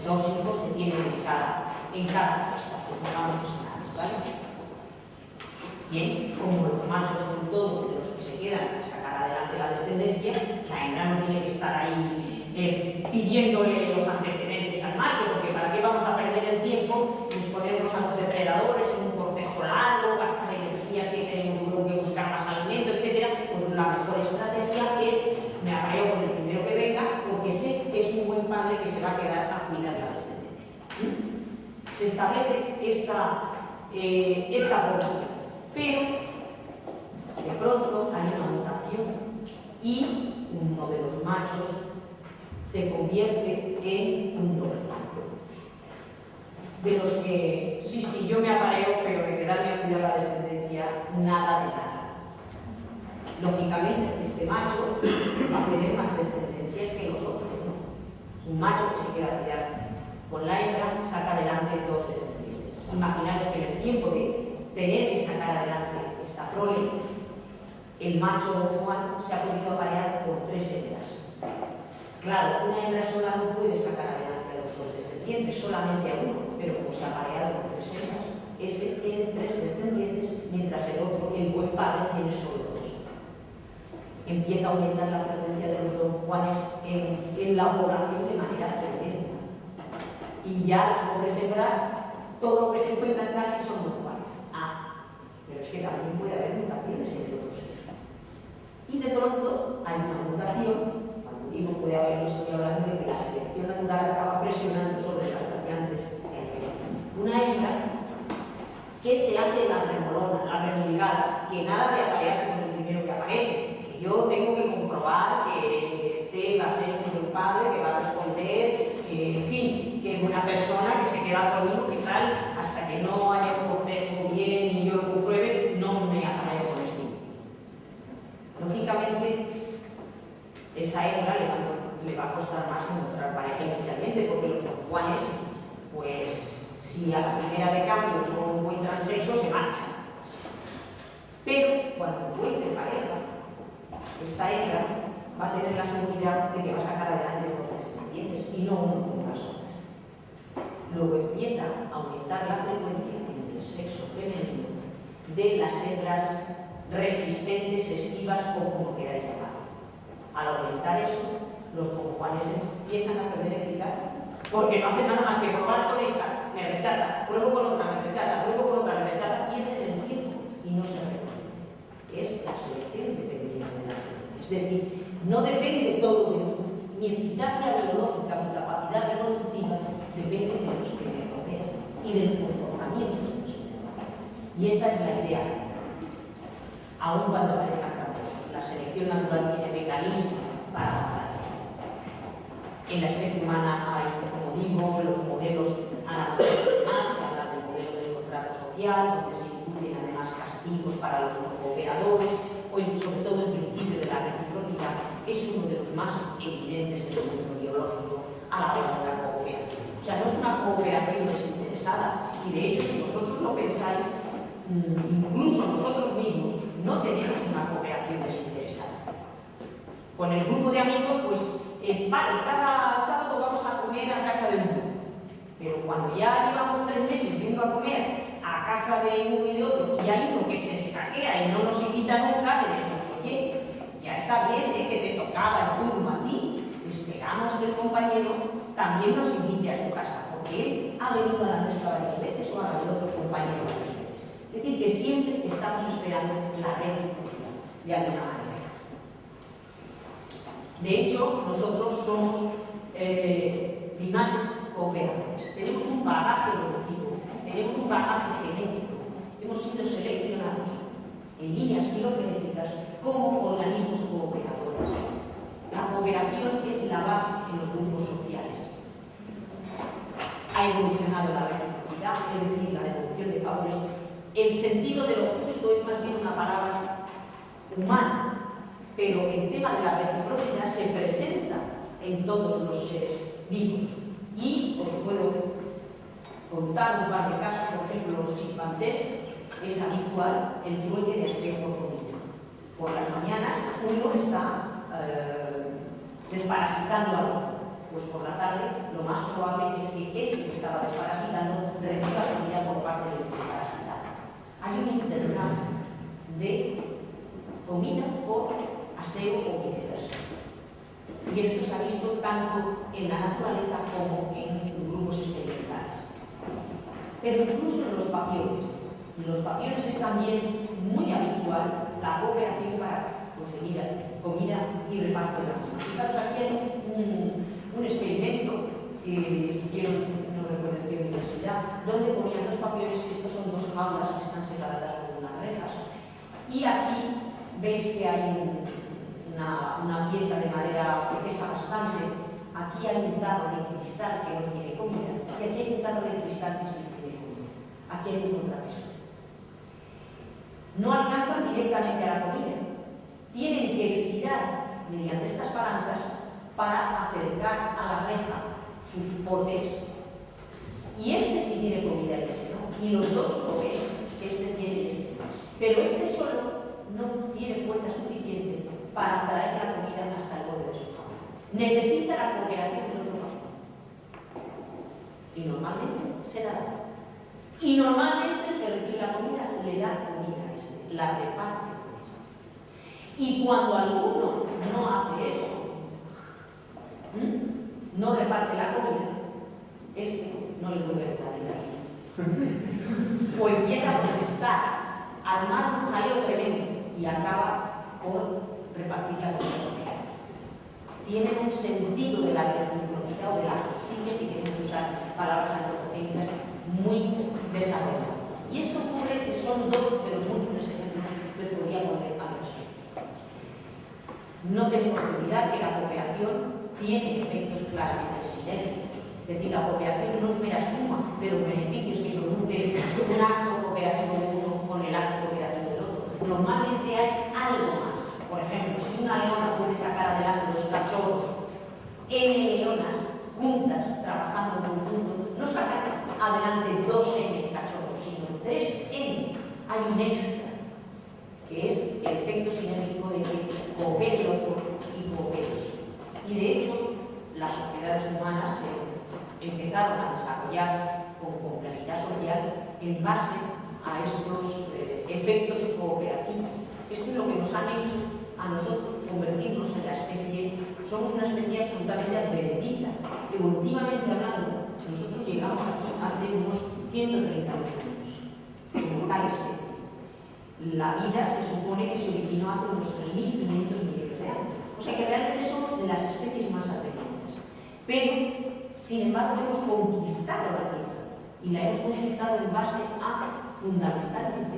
2 hijos se tienen en cada estación, digamos que son aves, ¿vale? Bien, como los machos son todos de los que se quedan a sacar adelante la descendencia, la hembra no tiene que estar ahí pidiéndole los antecedentes al macho, porque ¿para qué vamos a perder el tiempo y exponernos a los depredadores en un cortejo largo, gastar energías que tenemos luego que buscar más alimento, etcétera? Pues la mejor estrategia es me apareo con el primero que venga, porque sé que es un buen padre que se va a quedar a cuidar la descendencia. Se establece esta política, pero de pronto hay una mutación y uno de los machos se convierte en un dominante. De los que, sí, yo me apareo, pero de quedarme a cuidar la descendencia, nada de nada. Lógicamente, este macho va a tener más descendencias que los otros, ¿no? Un macho que se queda a cuidar con la hembra saca adelante 2 descendientes. Imaginaros que en el tiempo de tener que sacar adelante esta prole, el macho Juan se ha podido aparear con 3 hembras. Claro, una hembra sola no puede sacar adelante a los 2 descendientes, solamente a uno, pero como se ha apareado con 3 hembras, ese tiene 3 descendientes, mientras el otro, el buen padre, tiene solo 2. Empieza a aumentar la frecuencia de los don Juanes en la población de manera tremenda. Y ya las pobres hembras, todo lo que se encuentran casi son don Juanes. Pero es que también puede haber mutaciones entre otros seres. Y de pronto hay una mutación, cuando y no puede haberlo, estoy hablando de que la selección natural acaba presionando sobre las variantes. Una hembra que se hace la remolona, la remolgada, que nada de aparearse con el primero que aparece, que yo tengo que comprobar que este va a ser un buen padre, que va a responder, en fin, que es buena persona, que se queda conmigo, que tal, hasta que no haya un complejo bien y yo lo compruebe, no me apareo con esto. Lógicamente, esa hembra le va a costar más encontrar pareja inicialmente, porque los juanes, pues, si a la primera de cambio no encuentran sexo, se marchan. Pero cuando encuentre pareja, esta hembra va a tener la seguridad de que va a sacar adelante los descendientes y no uno como las otras. Luego empieza a aumentar la frecuencia en el sexo femenino de las hembras resistentes, esquivas o como queráis llamar. Al aumentar eso, los conjuanes empiezan a perder eficacia porque no hacen nada más que probar con esta, me rechaza, pruebo con otra, me rechaza, pruebo con otra, me rechaza, pierden el tiempo y no se reproduce. Es la selección dependiente de la selección. Es decir, no depende todo de mí, mi eficacia biológica, mi capacidad reproductiva, depende de los que me rodean y del comportamiento de los que me rodean. Y esa es la idea. Aun cuando aparezcan casos, la selección natural tiene mecanismos para avanzar. En la especie humana hay, como digo, los modelos han avanzado más, se habla del modelo del contrato social, donde se incluyen además castigos para los no cooperadores, o sobre todo el principio de la reciprocidad, es uno de los más evidentes del mundo biológico a la hora de la cooperación. O sea, no es una cooperación desinteresada, y de hecho, si vosotros lo pensáis, incluso nosotros mismos no tenemos una cooperación desinteresada. Con el grupo de amigos, pues, cada sábado vamos a comer a casa de uno. Pero cuando ya llevamos 3 meses yendo a comer a casa de uno y de otro, y hay uno que se escaquea y no nos invita nunca, le decimos, oye, ya está bien, que te tocaba el turno a ti. Esperamos que el compañero también nos invite a su casa, porque él ha venido a la nuestra varias veces o ha venido otros compañeros varias veces. Es decir, que siempre estamos esperando la reciprocidad, de alguna manera. De hecho, nosotros somos primates cooperadores. Tenemos un bagaje evolutivo, tenemos un bagaje genético, hemos sido seleccionados en líneas filogenéticas como organismos cooperadores. La cooperación es la base en los grupos sociales. Ha evolucionado la reciprocidad, es decir, la devolución de favores. El sentido de lo justo es más bien una palabra humana, pero el tema de la reciprocidad se presenta en todos los seres vivos. Y os puedo contar un par de casos, por ejemplo, los chimpancés, es habitual el trueque de aseo por comida. Por las mañanas uno está desparasitando al otro, pues por la tarde lo más probable es que este que estaba desparasitando reciba comida por parte del desparasitado. Hay un intercambio de comida por aseo o viceversa. Y esto se ha visto tanto en la naturaleza como en grupos experimentales. Pero incluso en los papiones. En los papiones es también muy habitual la cooperación para conseguir comida y reparto de la misma. Fijaros, aquí hay un experimento que hicieron, no recuerdo en qué universidad, donde ponían 2 papiones, estos son 2 jaulas que están separadas por unas rejas. Y aquí veis que hay una pieza de madera que pesa bastante. Aquí hay un tarro de cristal que no tiene comida y aquí hay un tarro de cristal que sí tiene comida. Aquí hay un contrapeso. No alcanzan directamente a la comida. Tienen que estirar mediante estas palancas para acercar a la reja sus potes. Y este sí tiene comida y este no. Y los dos lo ven, este tiene y este no. Pero este solo no tiene fuerza suficiente para traer la comida hasta el borde de su jaula. Necesita la cooperación del otro jaula. Y normalmente se la da. Y normalmente el que recibe la comida le da comida a este, la reparte con este. Y cuando alguno no hace eso, no reparte la comida, este no le vuelve a dar la vida. O empieza a protestar, armar un jaleo tremendo y acaba por repartir la comida. tienen un sentido de la reciprocidad o de la justicia, si queremos usar palabras antropocéntricas, muy desarrollado. Y esto ocurre que son dos de los múltiples ejemplos que os podría poner al respecto. No tenemos que olvidar que la cooperación tiene efectos claramente sinérgicos. Es decir, la cooperación no es mera suma de los beneficios que produce un acto cooperativo de uno con el acto cooperativo del otro. Normalmente hay algo más. Por ejemplo, si una leona puede sacar adelante dos cachorros, N leonas juntas trabajando en conjunto, no sacan adelante 2N cachorros, sino 3N. Hay un extra, que es el efecto sinérgico de que coopere el otro y coopere. Y de hecho, las sociedades humanas empezaron a desarrollar con complejidad social en base a estos efectos cooperativos. Esto es lo que nos han hecho a nosotros convertirnos en la especie. Somos una especie absolutamente advenediza. Evolutivamente hablando, nosotros llegamos aquí hace unos 130 años como tal especie. La vida se supone que se originó hace unos 3.500 millones de años. O sea que realmente somos de las especies más advenedizas. Pero, sin embargo, hemos conquistado la Tierra. Y la hemos conquistado en base a, fundamentalmente,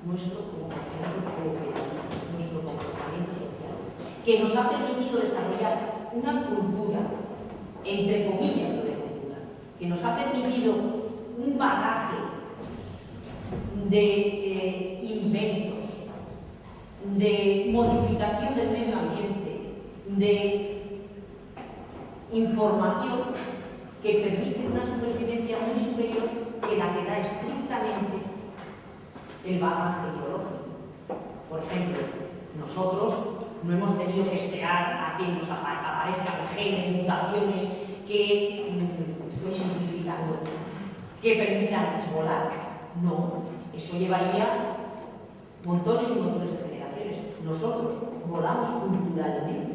nuestro comportamiento cooperativo, nuestro comportamiento social, que nos ha permitido desarrollar una cultura, entre comillas, de cultura, que nos ha permitido un bagaje de inventos, de modificación del medio ambiente, de información que permite una supervivencia muy superior que la que da estrictamente el bagaje biológico. Por ejemplo, nosotros no hemos tenido que esperar a que nos aparezcan genes, mutaciones que, estoy simplificando, que permitan volar. No, eso llevaría montones y montones de generaciones. Nosotros volamos culturalmente.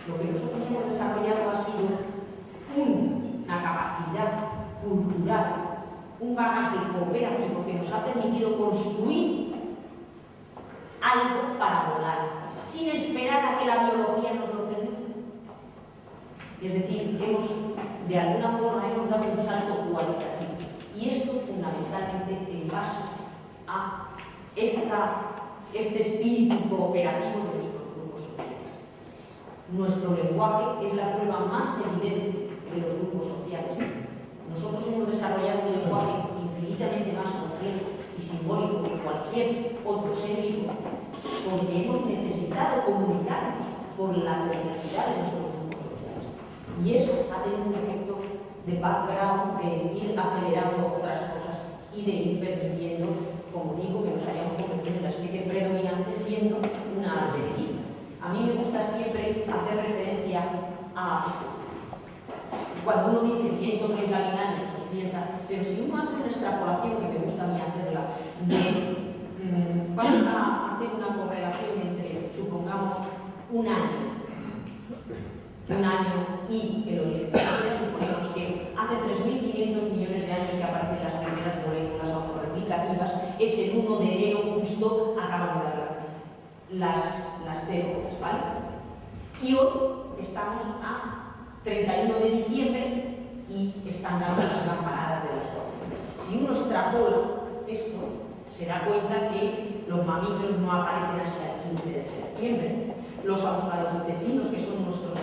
Lo que nosotros hemos desarrollado ha sido una capacidad cultural, un bagaje cooperativo que nos ha permitido construir algo para volar, sin esperar a que la biología nos lo permita. Es decir, de alguna forma hemos dado un salto cualitativo. Y esto fundamentalmente en base a este espíritu cooperativo de nuestros grupos sociales. Nuestro lenguaje es la prueba más evidente de los grupos sociales. Nosotros hemos desarrollado un lenguaje infinitamente más complejo y simbólico que cualquier otro ser vivo, porque hemos necesitado comunicarnos por la complejidad de nuestros grupos sociales. Y eso ha tenido un efecto de background, de ir acelerando otras cosas y de ir permitiendo, como digo, que nos hayamos convertido en la especie predominante siendo una advenediza. A mí me gusta siempre hacer referencia a, cuando uno dice 130.000 años, pues piensa, pero si uno hace una extrapolación, que me gusta a mí hacerla, vamos a hacer una correlación entre, supongamos, un año y el origen. Suponemos que hace 3.500 millones de años que aparecen las primeras moléculas autorreplicativas, es el 1 de enero justo acaban de dar las células, ¿vale? Y hoy estamos a 31 de diciembre y están dando las campanadas de las 12. Si uno extrapola esto, se da cuenta que los mamíferos no aparecen hasta el 15 de septiembre. Los australopitecinos, que son nuestros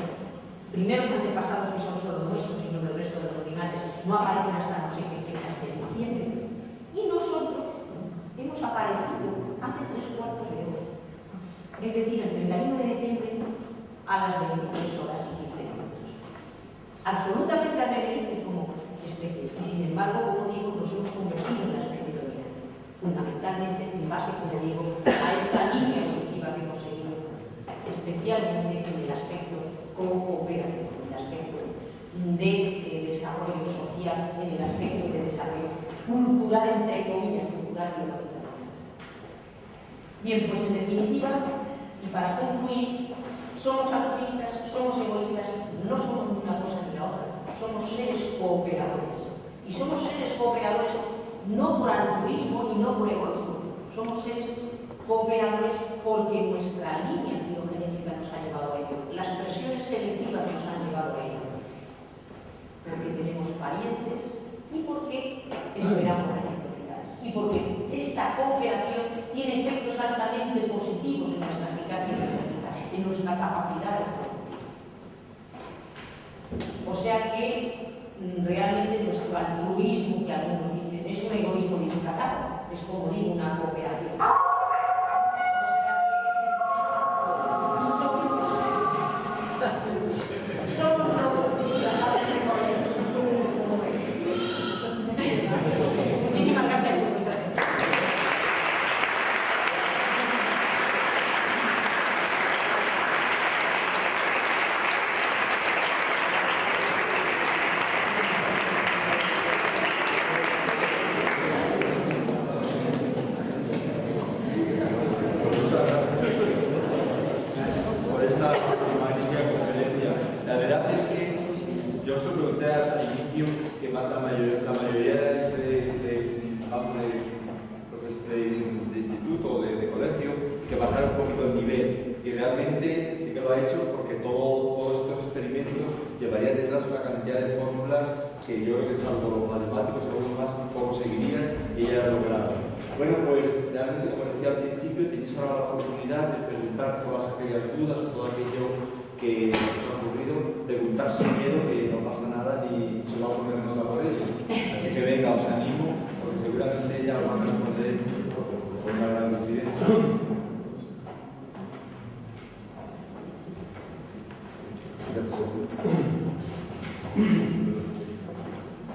primeros antepasados, que son solo nuestros y no del resto de los primates, no aparecen hasta no sé qué fechas de diciembre. Y nosotros hemos aparecido hace 3 cuartos de hora. Es decir, el 31 de diciembre a las 23 horas y 15 minutos. Absolutamente advenedizos como especie. Y sin embargo, como digo, nos hemos convertido en la especie dominante. Fundamentalmente en base, como digo, a esta línea evolutiva que hemos seguido, especialmente en el aspecto cooperativo, en el aspecto de desarrollo social, en el aspecto de desarrollo cultural, entre comillas, cultural y económico. Bien, pues en definitiva, y para concluir, somos altruistas, somos egoístas, no somos ni una cosa ni la otra, somos seres cooperadores. Y somos seres cooperadores no por altruismo y no por egoísmo, somos seres cooperadores porque nuestra línea filogenética política nos ha llevado a ello, las presiones selectivas nos han llevado a ello, porque tenemos parientes y porque esperamos reciprocidades y porque esta cooperación tiene efectos altamente positivos en nuestra eficacia económica, en nuestra capacidad económica. O sea que realmente nuestro altruismo, que algunos dicen, es un egoísmo disfrazado, es como digo, una cooperación. Muchísimas gracias por vuestra atención. Por esta magnífica conferencia. La verdad es que yo os pregunté al inicio que más la mayoría de instituto o de colegio que bajara un poquito el nivel, y realmente sí que lo ha hecho porque todos estos experimentos llevarían detrás una cantidad de fórmulas que yo creo que salvo los matemáticos algunos más poco seguirían, y ella lo logrado. Bueno, pues realmente, como decía al principio, tenéis ahora la oportunidad de preguntar todas aquellas dudas, todo aquello que os ha ocurrido, preguntar sin miedo, que no pasa nada ni se va a poner nota por ello. Así que venga, os animo, porque seguramente ella os va a responder con una gran incidencia.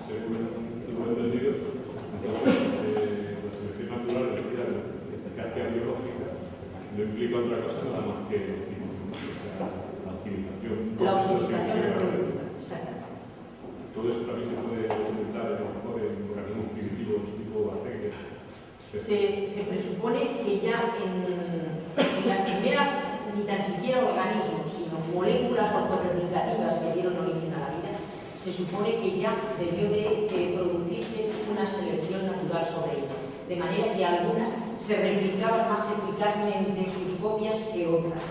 Según tengo entendido, la selección natural, es decir, la eficacia biológica, no implica otra cosa nada más que la optimización. La optimización reproductiva, exacto. Todo eso también se puede implementar a lo mejor en organismos primitivos tipo bacterias. Se presupone que ya en las primeras, ni tan siquiera organismos, sino moléculas autorreplicativas que dieron origen a la vida, se supone que ya debió de producirse una selección natural sobre ellas, de manera que algunas se replicaban más eficazmente sus copias que otras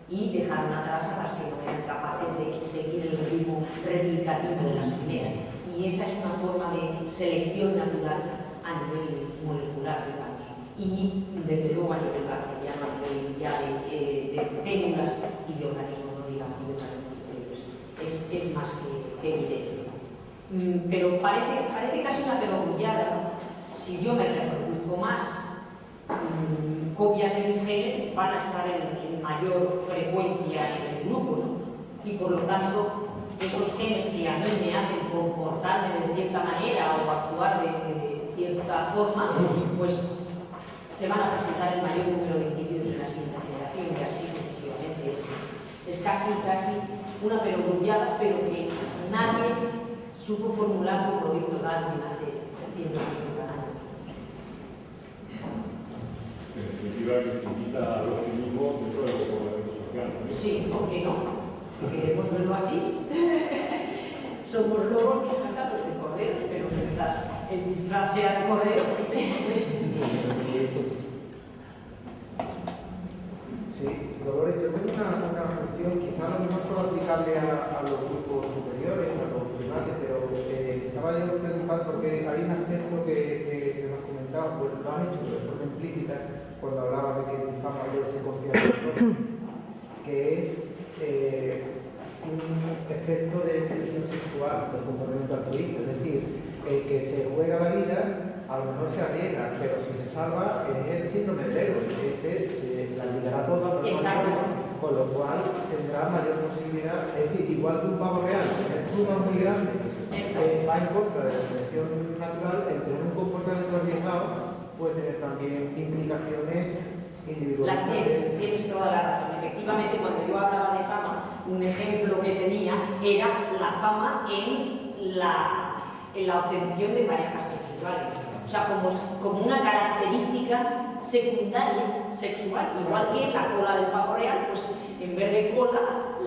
y dejaron atrás a las que no eran capaces de seguir el ritmo replicativo de las primeras. Y esa es una forma de selección natural a nivel molecular, digamos, y desde luego a nivel bacteriano, a nivel ya de células y de organismos, no digamos de organismos superiores. Es más que evidente. Pero parece casi una perogrullada, ¿no? Si yo me reproduzco más, copias de mis genes van a estar en mayor frecuencia en el grupo, ¿no? Y por lo tanto, esos genes que a mí me hacen comportarme de cierta manera o actuar de cierta forma, pues se van a presentar el mayor número de individuos en la siguiente generación y así sucesivamente. Es casi una perogrullada, pero que nadie supo formular como lo hizo Darwin hace 150 años. En definitiva, que se invita al organismo dentro del comportamiento social. ¿No? Sí, ¿por qué no? Queremos verlo así. Somos lobos disfrazados de corderos, pero mientras el disfraz sea de cordero. Sí, Dolores, yo tengo una cuestión, quizá a lo mejor solo aplicable a los grupos superiores, a los primarios, pero estaba yo preguntando porque hay un aspecto que me has comentado, pues lo has hecho de forma implícita cuando hablabas de que quizá mayor se confía en nosotros, que es un efecto de selección sexual del comportamiento altruista, es decir, el que se juega la vida a lo mejor se arriesga, pero si se salva es el síndrome del héroe, ese se la ligará toda, con lo cual tendrá mayor posibilidad, es decir, igual que un pavo real, que es pluma muy grande, va en contra de la selección natural, el tener un comportamiento arriesgado puede tener también implicaciones individuales. Tienes toda la razón. Efectivamente, cuando yo hablaba de fama, un ejemplo que tenía era la fama en la obtención de parejas sexuales. O sea, como una característica secundaria sexual, igual que la cola del pavo real, pues en vez de cola,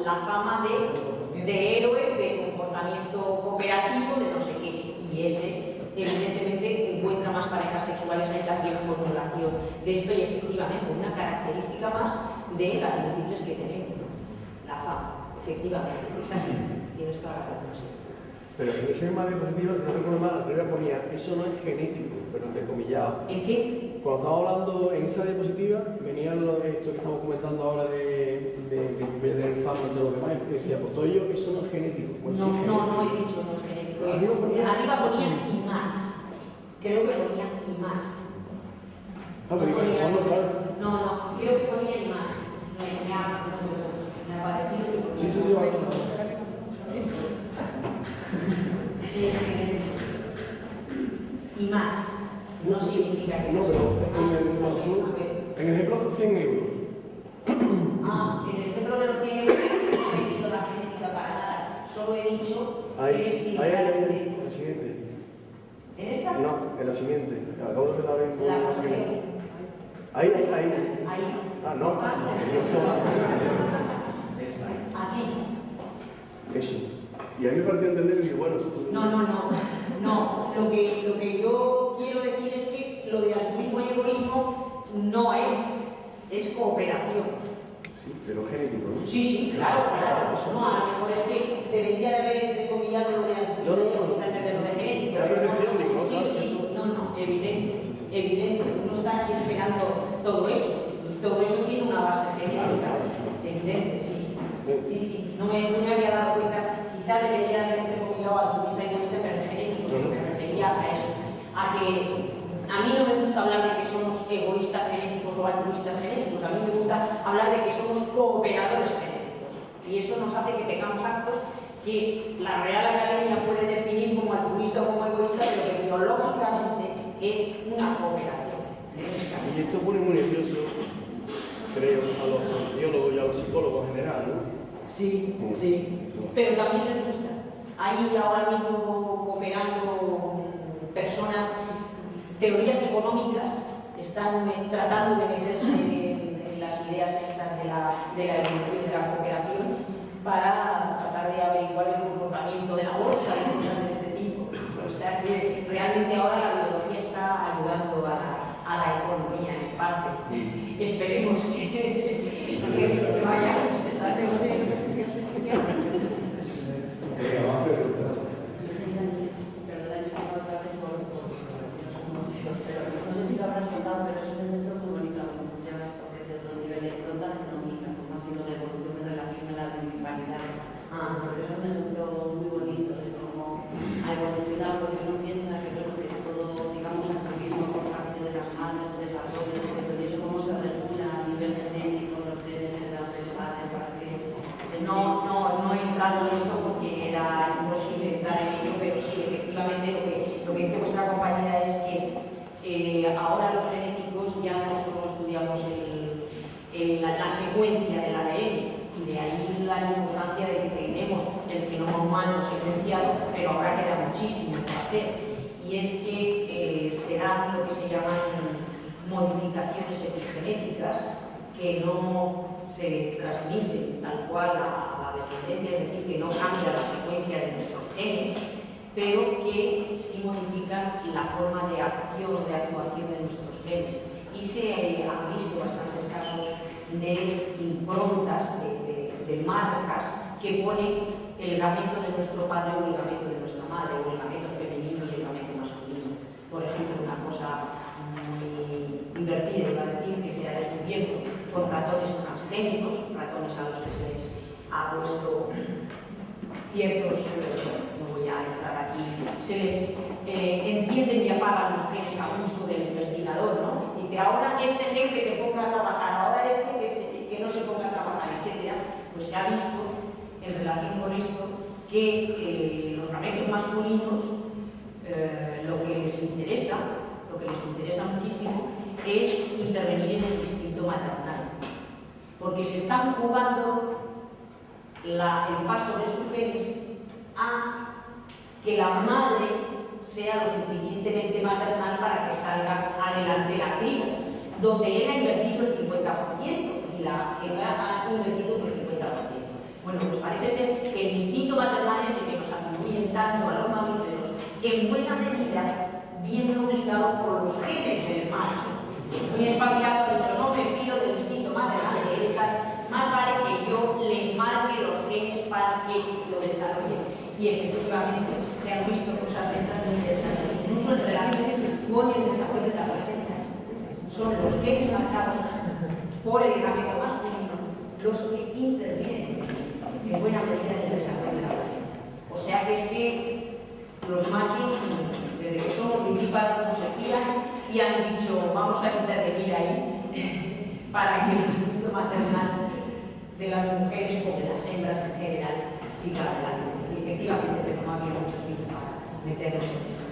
la fama de héroe, de comportamiento cooperativo, de no sé qué. Y ese, evidentemente, encuentra más parejas sexuales, hay también formulación de esto y efectivamente una característica más de las múltiples que tenemos, ¿no? La fama, efectivamente, es así, tienes toda la razón. Sí. Pero en ese tema de positiva, si no recuerdo mal, arriba ponía, eso no es genético, pero entrecomillado. ¿El qué? Cuando estaba hablando en esa diapositiva, venía lo de esto que estamos comentando ahora de del fama de los demás, y decía, pues todo ello, eso no es genético. Pues No, sí es no, genético. no he dicho no es genético. Arriba ponía y más. Creo que ponía y más. Ah, pero en el fondo, claro. No, creo que ponía y más. Me ha parecido que ponía. Sí, eso digo algo. Y más. No significa que No, pero en el ejemplo de 100 euros. En el ejemplo de los 100 euros no he metido la genética para nada. Solo he dicho que si realmente. La siguiente. ¿En esta? No, en la siguiente. Acabo de dar en La posterior. Ahí. Ahí. Ah, no. Aquí. Eso. Y a mí me pareció entender que, bueno, No. Lo que yo quiero decir es que lo de altruismo y egoísmo no es cooperación. sí, pero genético, ¿no? Sí, claro. No, a lo mejor es que debería de haber decomillado lo de altruismo y egoísmo en vez de lo de genético. La percepción, digo, ¿no? Sí. No, evidente. Uno está aquí esperando todo eso. Y todo eso tiene una base genética. Evidente, sí. Sí. No me había dado cuenta. Quizá debería haber entrecomillado altruista y egoísta, pero en genético, me refería a eso. A que a mí no me gusta hablar de que somos egoístas genéticos o altruistas genéticos. A mí me gusta hablar de que somos cooperadores genéticos. Y eso nos hace que tengamos actos que la Real Academia puede definir como altruista o como egoísta, pero que biológicamente es una cooperación. Y esto pone muy nervioso, creo, a los sociólogos y a los psicólogos en general, ¿no? Sí. Pero también les gusta. Hay ahora mismo cooperando personas, teorías económicas, están tratando de meterse en las ideas estas de la evolución de la cooperación para tratar de averiguar el comportamiento de la bolsa y cosas de este tipo. O sea que realmente ahora la biología está ayudando a la economía en parte. Esperemos que vaya a empezar de No sé si lo habrás contado, pero es un centro comunicado, ya porque es de otro nivel de ronda genómica, como ha sido la evolución en relación a la biomiparidad. Porque es un ejemplo muy bonito de cómo ha evolucionado, porque uno piensa que bueno, que es todo, digamos, activismo por parte de las madres, de desarrollo, pero eso cómo se regula a nivel genético, los genes que dan de padre para que... No he entrado en esto porque era imposible entrar en ello, pero sí, efectivamente, lo que dice vuestra compañera es que ahora los genéticos ya no solo estudiamos la secuencia del ADN, y de ahí la importancia de que tenemos el genoma humano secuenciado, pero ahora queda muchísimo por hacer. Y es que serán lo que se llaman modificaciones epigenéticas que no se transmiten tal cual a la descendencia, es decir, que no cambia la secuencia de nuestros genes, pero que sí modifican la forma de acción o de actuación de nuestros genes. Y se han visto bastantes casos de improntas, de marcas que ponen el gameto de nuestro padre o el gameto de nuestra madre, o el gameto femenino y el gameto masculino. Por ejemplo, una cosa muy divertida, iba a decir, que se ha descubierto con ratones transgénicos, ratones a los que se les ha puesto ciertos, no voy a entrar aquí, se les encienden y apagan los genes a gusto del investigador, ¿no? Dice, ahora este gen que se ponga a trabajar, ahora este que no se ponga a trabajar, etc. Pues se ha visto, en relación con esto, que los gametos masculinos, lo que les interesa muchísimo, es intervenir en el instinto maternal. Porque se están jugando el paso de sus genes a que la madre sea lo suficientemente maternal para que salga adelante la cría, donde él ha invertido el 50% y la hembra ha invertido el 50%. Bueno, pues parece ser que el instinto maternal es el que nos atribuyen tanto a los mamíferos, en buena medida viene obligado por los genes del macho. Muy espabilado ha dicho, no me fío del instinto maternal de estas y efectivamente se han visto cosas de estas muy interesantes, incluso en relación con el desarrollo de la violencia. Son los genes marcados por el gamete masculino los que intervienen en buena medida en el desarrollo de la violencia. O sea que es que los machos, desde que somos principales, no se fían y han dicho vamos a intervenir ahí para que el instinto maternal de las mujeres o de las hembras en general siga adelante. Y efectivamente, pero no había mucho tiempo para meternos en esto.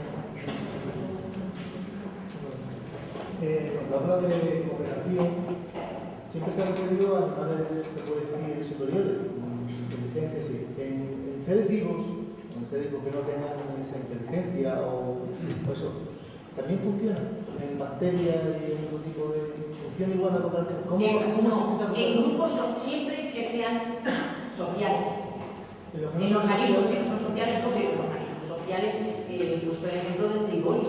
Cuando habla de cooperación, siempre se ha referido a animales, se puede decir, superiores, inteligencia, sí. En seres vivos, en seres que no tengan esa inteligencia o eso, también funciona. En bacterias y en otro tipo de... ¿Funciona igual la cooperación? ¿Cómo En grupos siempre que sean sociales. En organismos que no son sociales, no, pero en organismos sociales, pues por ejemplo del trigonis,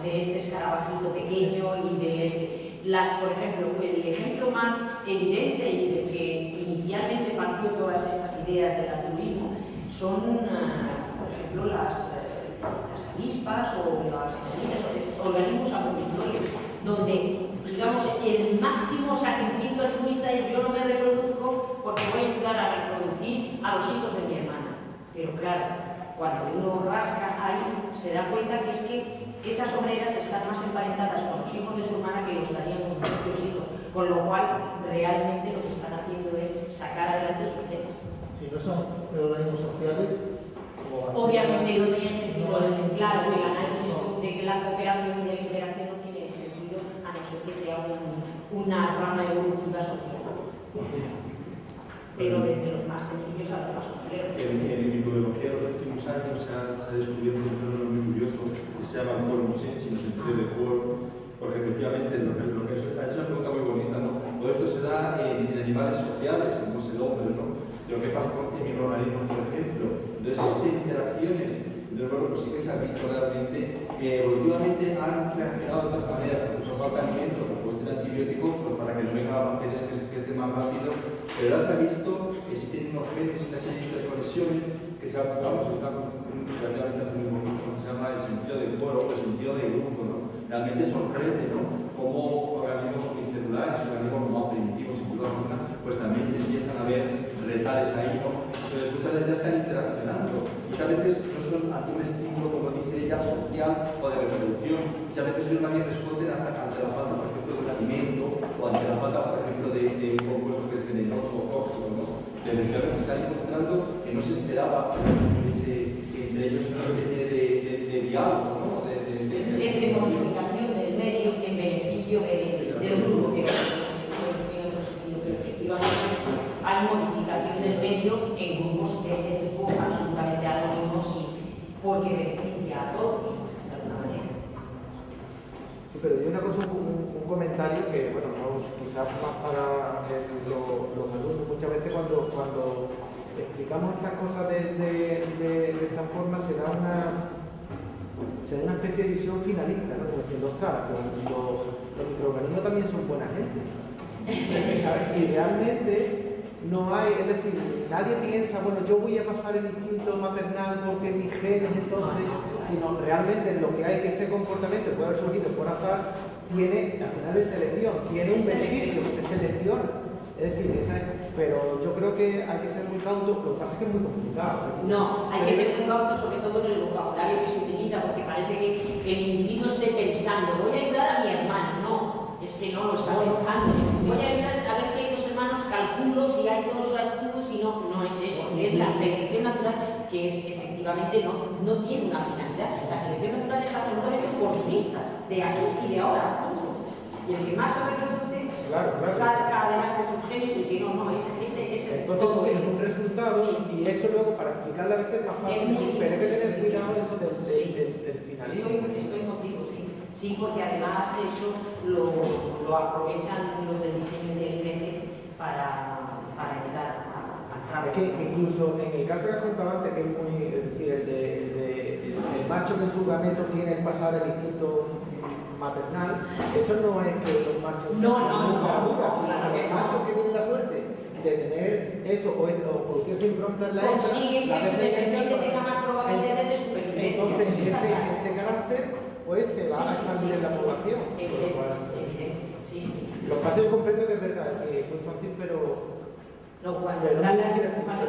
de este escarabajito pequeño y de este. Por ejemplo, el ejemplo más evidente y del que inicialmente partió todas estas ideas del altruismo son, por ejemplo, las avispas o los organismos agroindustriales, donde, digamos, el máximo sacrificio altruista es yo no me reproduzco porque voy a ayudar a reproducir a los hijos de mi hermana. Pero claro, cuando uno rasca ahí, se da cuenta que es que esas obreras están más emparentadas con los hijos de su hermana que lo estarían los propios hijos, con lo cual realmente lo que están haciendo es sacar adelante sus temas. Si no son organismos sociales, obviamente no tiene sentido, claro, el análisis de que la cooperación y de la interacción no tiene sentido a no ser que sea una rama evolutiva social. Pero desde los más sencillos a los más complejos. En microbiología en los últimos años se ha descubierto un fenómeno muy curioso que se llama quorum sensing, no sentido de quorum, porque efectivamente lo que es una pregunta muy bonita, ¿no? Todo esto se da en animales sociales, como es el hombre, ¿no? Lo que pasa con microorganismos, por ejemplo. Entonces, estas interacciones, entonces, bueno, pues sí que se ha visto realmente que evolutivamente han reaccionado de otra manera, porque nos falta alimento, como el antibiótico, pues para que no vengan bacterias que se crecen más rápido. Pero ahora se ha visto que existen unos genes y una serie de interconexiones que se han aplicado relativamente muy bonito, que se llama el sentido de coro, el sentido de grupo, ¿no? Realmente sorprende, ¿no? Cómo organismos unicelulares, organismos más primitivos, incluso alguna, pues también se empiezan a ver retales ahí, ¿no? Entonces muchas veces ya están interaccionando. Muchas veces no son ante un estímulo, como dice ella, social o de reproducción. Muchas veces ellos también responden ante la falta, por ejemplo, de un alimento o ante la falta, por ejemplo, de un compuesto que es venenoso o tóxico, ¿no? Pero se están encontrando que no se esperaba entre ellos una especie de diálogo, ¿no? Es de modificación del medio en beneficio del grupo, que hay modificación del medio en grupos de este tipo absolutamente anónimos y porque beneficia a todos de alguna manera. Sí, pero hay una cosa, un comentario que, bueno, quizás más para los alumnos, muchas veces cuando explicamos estas cosas de esta forma se da una especie de visión finalista, ¿no? Como diciendo, ostras, los microorganismos también son buena gente. ¿Sabes? Y realmente no hay, es decir, nadie piensa, bueno, yo voy a pasar el instinto maternal porque mis genes entonces, sino realmente lo que hay que ese comportamiento puede haber surgido por azar, tiene, al final es selección, tiene un beneficio, se selecciona. Es decir, pero yo creo que hay que ser muy cauto, lo que pasa es que es muy complicado. No, hay que ser muy cauto, sobre todo en el vocabulario que se utiliza, porque parece que el individuo esté pensando, voy a ayudar a mi hermana. No, es que no lo está pensando. Voy a ayudar a ver si hay dos hermanos, calculo si hay dos calculos, y no es eso. Es la selección natural, que es efectivamente no tiene una finalidad. La selección natural es absolutamente oportunista, de aquí y de ahora. Y el que más se reproduce, saca adelante sus genes y que no, ese entonces tú tienes un resultado, sí. Y eso luego para explicarlo a veces es más fácil, pero hay que tener cuidado eso del finalismo. Estoy contigo, sí. Sí, porque además eso lo aprovechan los del diseño inteligente para entrar al trabajo. Es que incluso en el caso que has contado antes, que es muy, es decir, el macho que en su gameto tiene el pasar el instinto maternal, eso no es que los machos no, sino que los machos que tienen la suerte de tener eso o producirse impronta en la hembra, consiguen que su descendencia tenga en la población. Sí, sí. Los casos comprendo que es verdad, que es muy fácil, pero... No, cuando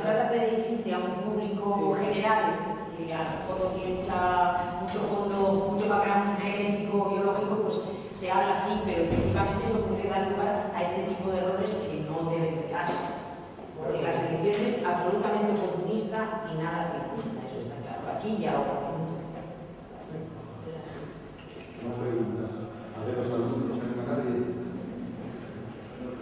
tratas de dirigirte a un público general que a lo mejor tiene mucho fondo, mucho background genético, biológico, pues se habla así, pero efectivamente eso puede dar lugar a este tipo de errores que no deben darse. Porque la selección es absolutamente oportunista y nada realista, eso está claro. Aquí y ahora. Es así. Más preguntas. A ver, los alumnos en nadie.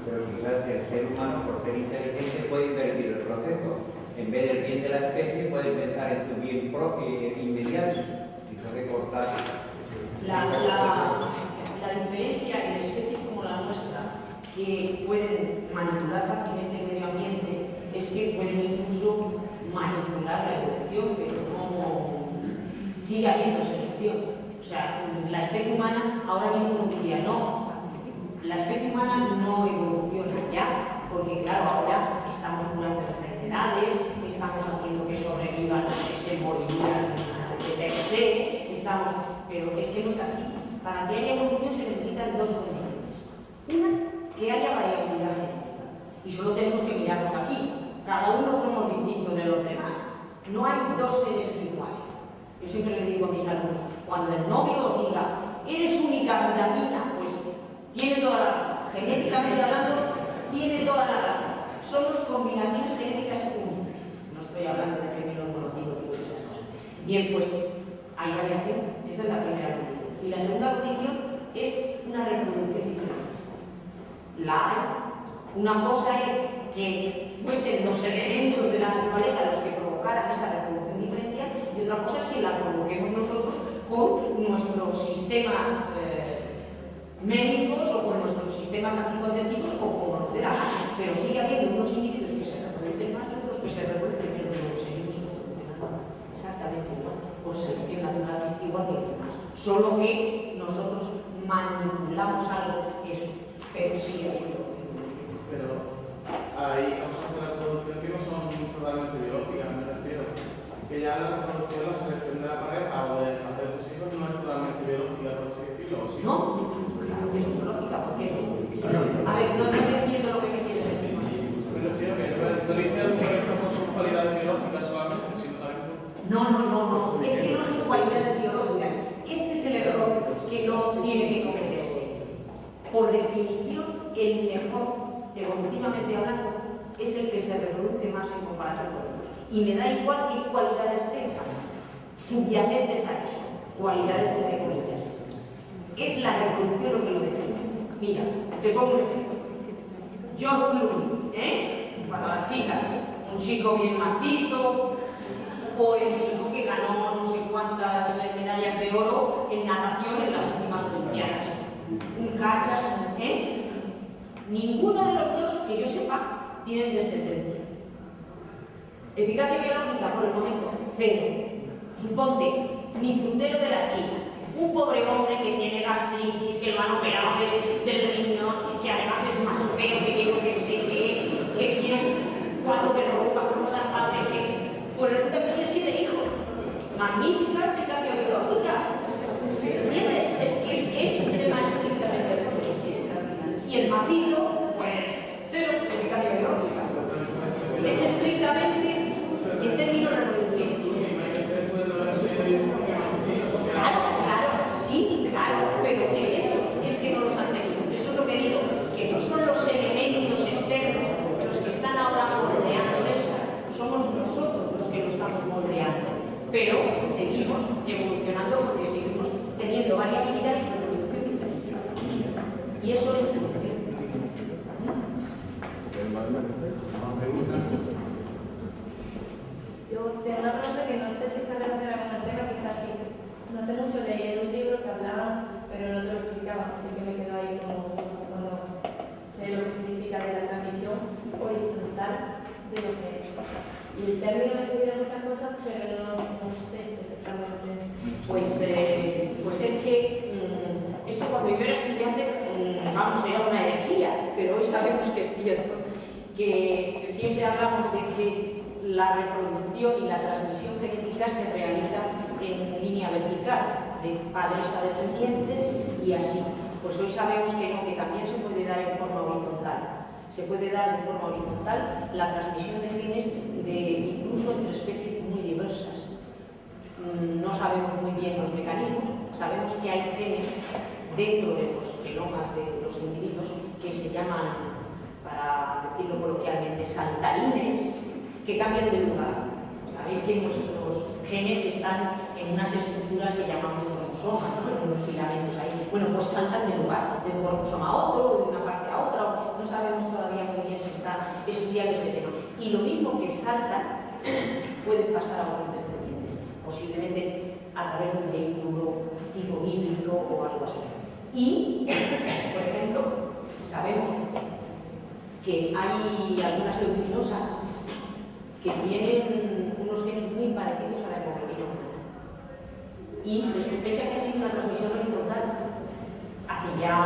Pero quizás el ser humano, por ser inteligente, puede invertir el proceso. En vez del bien de la especie, puede pensar en su bien propio e inmediato. Si no que cortar. La diferencia en especies como la nuestra, que pueden manipular fácilmente el medio ambiente, es que pueden incluso manipular la evolución, pero no sigue habiendo selección. O sea, la especie humana ahora mismo diría no. La especie humana no evoluciona ya, porque claro, ahora estamos curando enfermedades, estamos haciendo que sobrevivan los que se morirían de per se, pero es que no es así. Para que haya evolución se necesitan dos condiciones. Una, que haya variabilidad genética. Y solo tenemos que mirarnos aquí. Cada uno somos distintos de los demás. No hay dos seres iguales. Yo siempre le digo a mis alumnos, cuando el novio os diga, eres única, vida mía, pues tiene toda la razón. Genéticamente hablando, tiene toda la razón. Somos combinaciones genéticas únicas. No estoy hablando de género conocido y esas cosas. Bien, pues hay variación. Esa es la primera condición. Y la segunda condición es una reproducción diferente. La hay. Una cosa es que fuesen los elementos de la naturaleza los que provocaran esa reproducción diferencial y otra cosa es que la provoquemos nosotros con nuestros sistemas médicos o con nuestros sistemas anticonceptivos o como nos dé la gana, pero sigue habiendo unos individuos que se reproducen más y otros que se reproducen menos, pero seguimos evolucionando exactamente igual, por selección natural, igual que los demás, solo que nosotros manipulamos algo, eso, pero sigue habiendo. Pero hay causas de la reproducción que no son totalmente biológicas, me refiero, que ya la reproducción, la selección de la pareja o de hacer tus hijos no es totalmente biológica, por así decirlo, ¿o sí? No, claro que es biológica, porque es... A ver, no entiendo lo que me quieres decir. Me refiero que no dice algo que esto no son cualidades biológicas solamente, sino también por... No, es que no son cualidades biológicas. Este es el error que no tiene que cometerse. Por definición, el mejor, evolutivamente hablando, es el que se reproduce más en comparación con otros. Y me da igual qué cualidades tenga, subyacentes a eso, cualidades entre comillas. Es la reproducción lo que lo define. Mira, te pongo un ejemplo. George Clooney, para las chicas, un chico bien macizo, o el chico que ganó no sé cuántas medallas de oro en natación en las últimas Olimpiadas. Un cachas, Ninguno de los dos, que yo sepa, tienen descendencia. Eficacia biológica, por el momento, cero. Suponte, mi frutero de la esquina, un pobre hombre que tiene gastritis, que lo han operado del riñón, que además es más feo que yo que sé que tiene 4 verrugas por no dar parte, pues resulta que tiene 7 hijos. Magnífica eficacia biológica. ¿Entiendes? Es que es un tema estrictamente biológico. Y el macizo, pues, cero eficacia biológica. Es estrictamente en términos reproductivos. Claro, sí, claro, pero el hecho es que no los han tenido. Eso es lo que digo, que no son los elementos externos los que están ahora moldeando eso, somos nosotros los que lo estamos moldeando. Pero seguimos evolucionando porque seguimos teniendo variabilidad y reproducción diferencial. Y eso es evolución. Yo tengo una pregunta que no sé si está relacionada con el tema, quizás sí. No hace mucho leí un libro que hablaba, pero no te lo explicaba, así que me quedo ahí como no sé lo que significa de la transmisión horizontal de lo que es. Y el término me sugiere muchas cosas, pero no sé exactamente. Pues es que esto cuando yo era estudiante, vamos, era una herejía, pero hoy sabemos que es cierto, que siempre hablamos de que la reproducción y la transmisión genética se realiza en línea vertical. de padres a descendientes y así. Pues hoy sabemos que no, que también se puede dar en forma horizontal. Se puede dar de forma horizontal la transmisión de genes incluso entre especies muy diversas. No sabemos muy bien los mecanismos, sabemos que hay genes dentro de los genomas de los individuos que se llaman, para decirlo coloquialmente, saltarines, que cambian de lugar. Sabéis que nuestros genes están en unas estructuras que llamamos cromosomas, ¿no? En unos filamentos ahí. Bueno, pues saltan de lugar, de un cromosoma a otro, de una parte a otra. No sabemos todavía muy bien si está estudiando este tema. Y lo mismo que salta puede pasar a otros descendientes, posiblemente a través de un vehículo tipo híbrido o algo así. Y, por ejemplo, sabemos que hay algunas leguminosas que tienen unos genes muy parecidos a la hemoglobina humana. Y se sospecha que ha sido una transmisión horizontal hace ya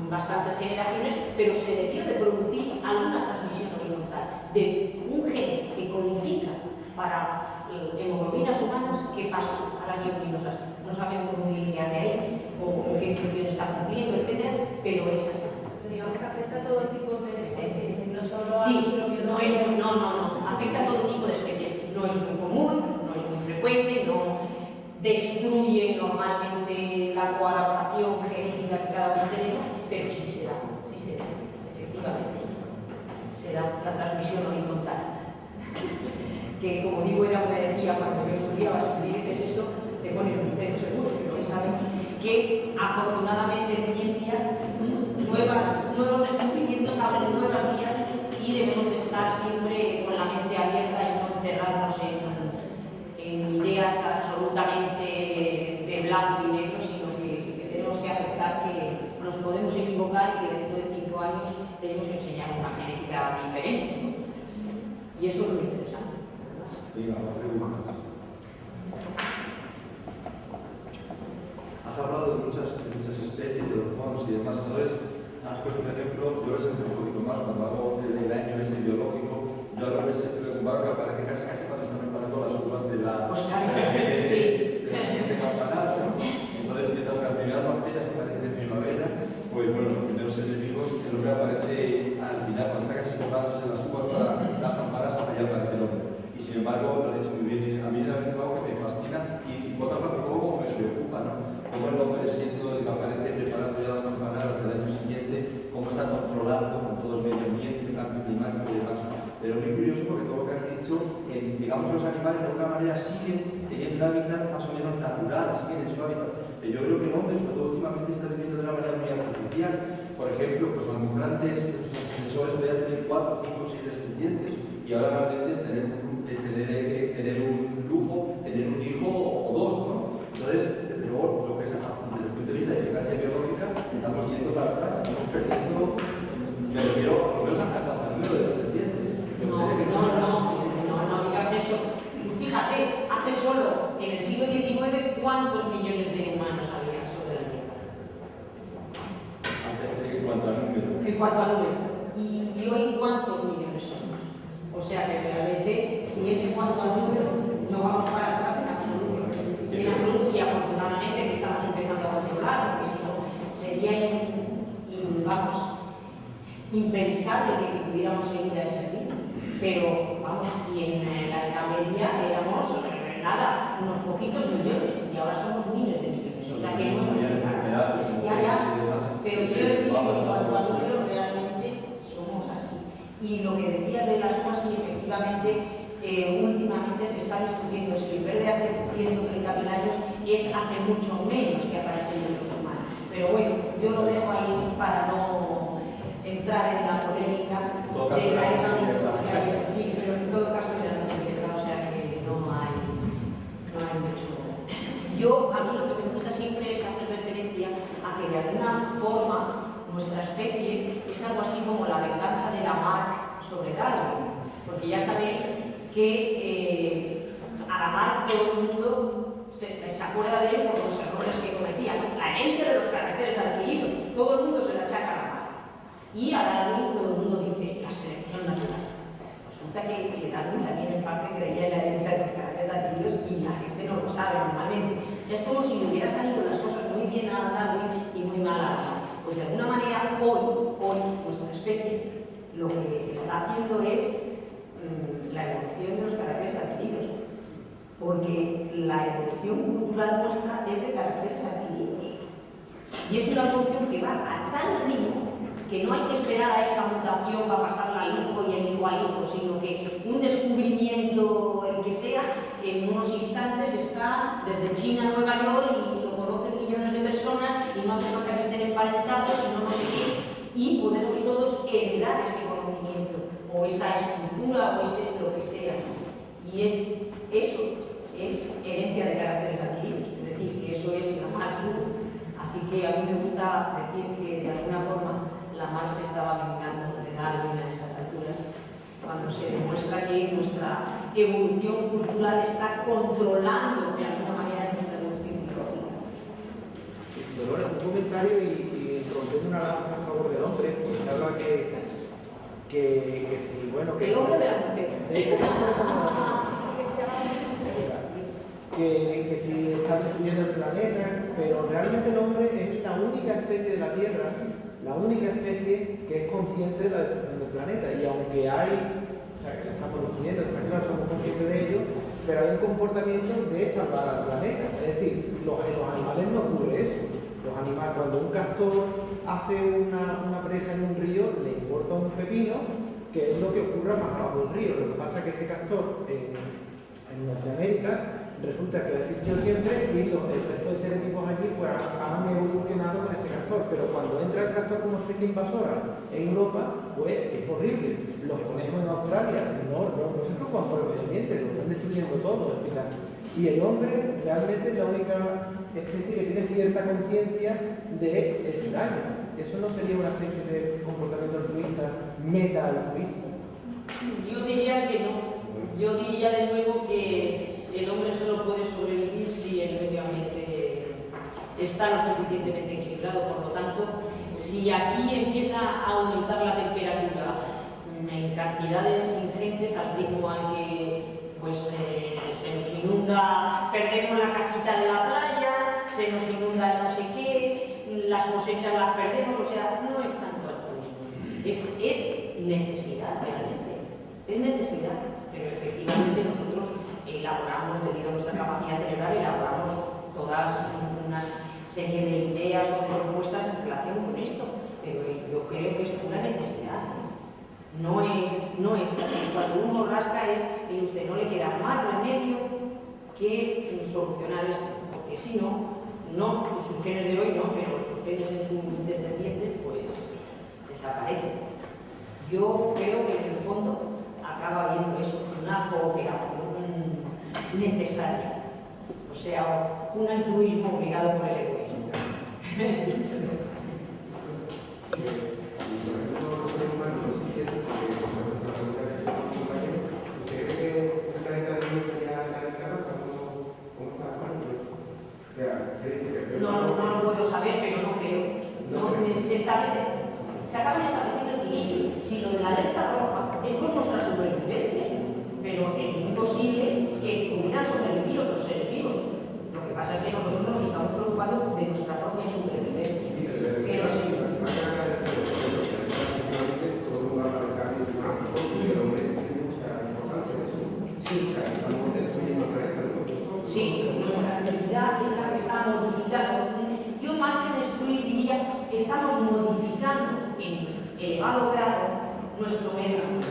bastantes generaciones, pero se debió de producir alguna transmisión horizontal de un gen que codifica para hemoglobinas humanas que pasó a las leguminosas. No sabemos muy bien qué hace ahí o qué función está cumpliendo, etc., pero es así. Digamos que afecta a todo tipo de especies, no solo a Sí, no, afecta a todo tipo de especies. No es muy común, no es muy frecuente, no destruye normalmente la coadaptación genética que cada uno tenemos, pero sí se da, efectivamente. Se da la transmisión horizontal. Que, como digo, era una herejía cuando yo estudiaba, ¿qué es eso? Te ponen un cero seguro, pero hoy sabemos que afortunadamente en ciencia nuevos descubrimientos abren nuevas vías y debemos de estar siempre con la mente abierta y no encerrarnos en ideas absolutamente de blanco y negro, sino que tenemos que aceptar que nos podemos equivocar y que dentro de 5 años tenemos que enseñar una genética diferente, ¿no? Y eso es muy interesante. Has hablado de muchas especies, de los monos y demás, entonces has puesto un ejemplo. Yo les enseño un poquito más cuando hago el año ese biológico. Yo a veces me comparo que parece casi cuando están preparando las uvas de la siguiente campanada, ¿no? Entonces, mientras que las primeras bacterias que aparecen en primavera, pues bueno, los primeros enemigos, es lo que aparece al final, cuando está casi comprándose las uvas para las campanas, allá aparece el hombre. Y sin embargo, lo he dicho muy bien, a mí realmente es algo que me fascina y por otra parte, como me preocupa, ¿no? Cómo el hombre, siendo el que aparece preparando ya las campanadas del año siguiente, cómo está controlando con todo el medio ambiente, cambio climático y demás. Pero muy curioso porque todo lo que has dicho, digamos que los animales de alguna manera siguen teniendo un hábitat más o menos natural, siguen en su hábitat. Pero yo creo que el hombre, sobre todo últimamente, está viviendo de una manera muy artificial. Por ejemplo, pues a los grandes sucesores podrían tener 4, 5, 6 descendientes. Y ahora realmente es tener un lujo, tener un hijo o 2, ¿no? Entonces, desde luego, lo que es desde el punto de vista de eficacia biológica, estamos yendo para atrás, estamos perdiendo, me refiero por lo menos al número de descendientes. No digas eso. Fíjate, hace solo en el siglo XIX, ¿cuántos millones de humanos había sobre la Tierra? En cuanto al número. En cuanto al número. ¿Y hoy cuántos millones somos? O sea que realmente, si es en cuanto al número, no vamos para atrás en absoluto. En absoluto, y afortunadamente que estamos empezando a controlar, porque si no, sería impensable que pudiéramos seguir a ese ritmo. Pero, vamos, y en la Edad Media éramos, nada, unos poquitos millones, y ahora somos miles de millones. O sea que no hemos llegado. Pero quiero decir que en cuanto al número, realmente somos así. Y lo que decía de las uvas, sí, efectivamente, últimamente se está discutiendo si el verde hace 100 precapilarios es hace mucho menos que aparecen en los humanos. Pero bueno, yo lo dejo ahí para no entrar en la polémica de la hecha. Sí, pero en todo caso de la noche vieja, o sea que no hay mucho. A mí lo que me gusta siempre es hacer referencia a que de alguna forma nuestra especie es algo así como la venganza de Lamarck sobre Darwin, porque ya sabéis que a Lamarck todo el mundo se acuerda de él por los errores que cometía, ¿no? La herencia de los caracteres adquiridos, todo el mundo se la achaca a Lamarck. Y a Darwin todo el mundo dice la selección natural. Resulta que Darwin también en parte creía en la herencia de los caracteres adquiridos y la gente no lo sabe normalmente. Ya es como si le hubiera salido las cosas muy bien a Darwin y muy mal a Darwin. Pues de alguna manera, hoy nuestra especie lo que está haciendo es la evolución de los caracteres adquiridos. Porque la evolución cultural nuestra es de caracteres adquiridos. Y es una evolución que va a tal ritmo que no hay que esperar a esa mutación para pasarla al hijo y el hijo al hijo, sino que un descubrimiento, el que sea, en unos instantes está desde China a Nueva York y lo conocen millones de personas y no hace falta que estén emparentados y no sé qué, y podemos todos heredar ese conocimiento o esa estructura o ese lo que sea. Y eso es herencia de caracteres adquiridos, es decir, que eso es lo más duro. Así que a mí me gusta decir que de alguna forma la Marx estaba vengando de Darwin a estas alturas, cuando se demuestra que nuestra evolución cultural está controlando de alguna manera nuestra evolución biológica. Dolores, un comentario y rompiendo una lanza a favor del hombre, porque se habla que si, bueno, que el hombre de la mujer. Que si está destruyendo el planeta, pero realmente el hombre es la única especie de la Tierra, la única especie que es consciente de la destrucción del planeta. Y aunque hay, o sea, que la estamos destruyendo, está claro, somos conscientes de ello, pero hay un comportamiento de salvar al planeta. Es decir, en los animales no ocurre eso. Los animales, cuando un castor hace una presa en un río, le importa un pepino, que es lo que ocurre más abajo del río. Lo que pasa es que ese castor en Norteamérica resulta que ha existido siempre y el resto de seres vivos allí pues, han evolucionado con ese castor, pero cuando entra el castor como especie invasora en Europa, pues es horrible. Los conejos en Australia no se preocupan por el medio ambiente, lo están destruyendo todo. Y el hombre realmente es la única especie que tiene cierta conciencia de ese daño. Eso no sería una especie de comportamiento altruista, meta-altruista. Yo diría que no. Yo diría de nuevo que el hombre solo puede sobrevivir si el medio ambiente está lo suficientemente equilibrado. Por lo tanto, si aquí empieza a aumentar la temperatura en cantidades ingentes al ritmo al que pues, se nos inunda, perdemos la casita de la playa, se nos inunda no sé qué, las cosechas las perdemos, o sea, no es tanto altruismo. Es necesidad realmente, es necesidad, pero efectivamente nosotros elaboramos, debido a nuestra capacidad cerebral, elaboramos todas una serie de ideas o de propuestas en relación con esto, pero yo creo que es pura necesidad. No es cuando uno rasca es que usted no le queda más remedio que solucionar esto, porque si no, sus genes de hoy no, pero sus genes en sus descendientes pues desaparecen. Yo creo que en el fondo acaba habiendo eso, una cooperación necesaria, o sea, un altruismo obligado por el egoísmo. No lo puedo saber, pero no creo. Se acaban estableciendo equilibrio. Si lo de la alerta roja es por nuestra supervivencia, pero es muy posible que pudieran sobrevivir otros seres vivos. Lo que pasa es que nosotros nos estamos preocupando de nuestra propia supervivencia. Pero sí. Sí, nuestra actividad es la que está modificando. Yo más que destruir diría que estamos modificando en elevado grado nuestro medio ambiente.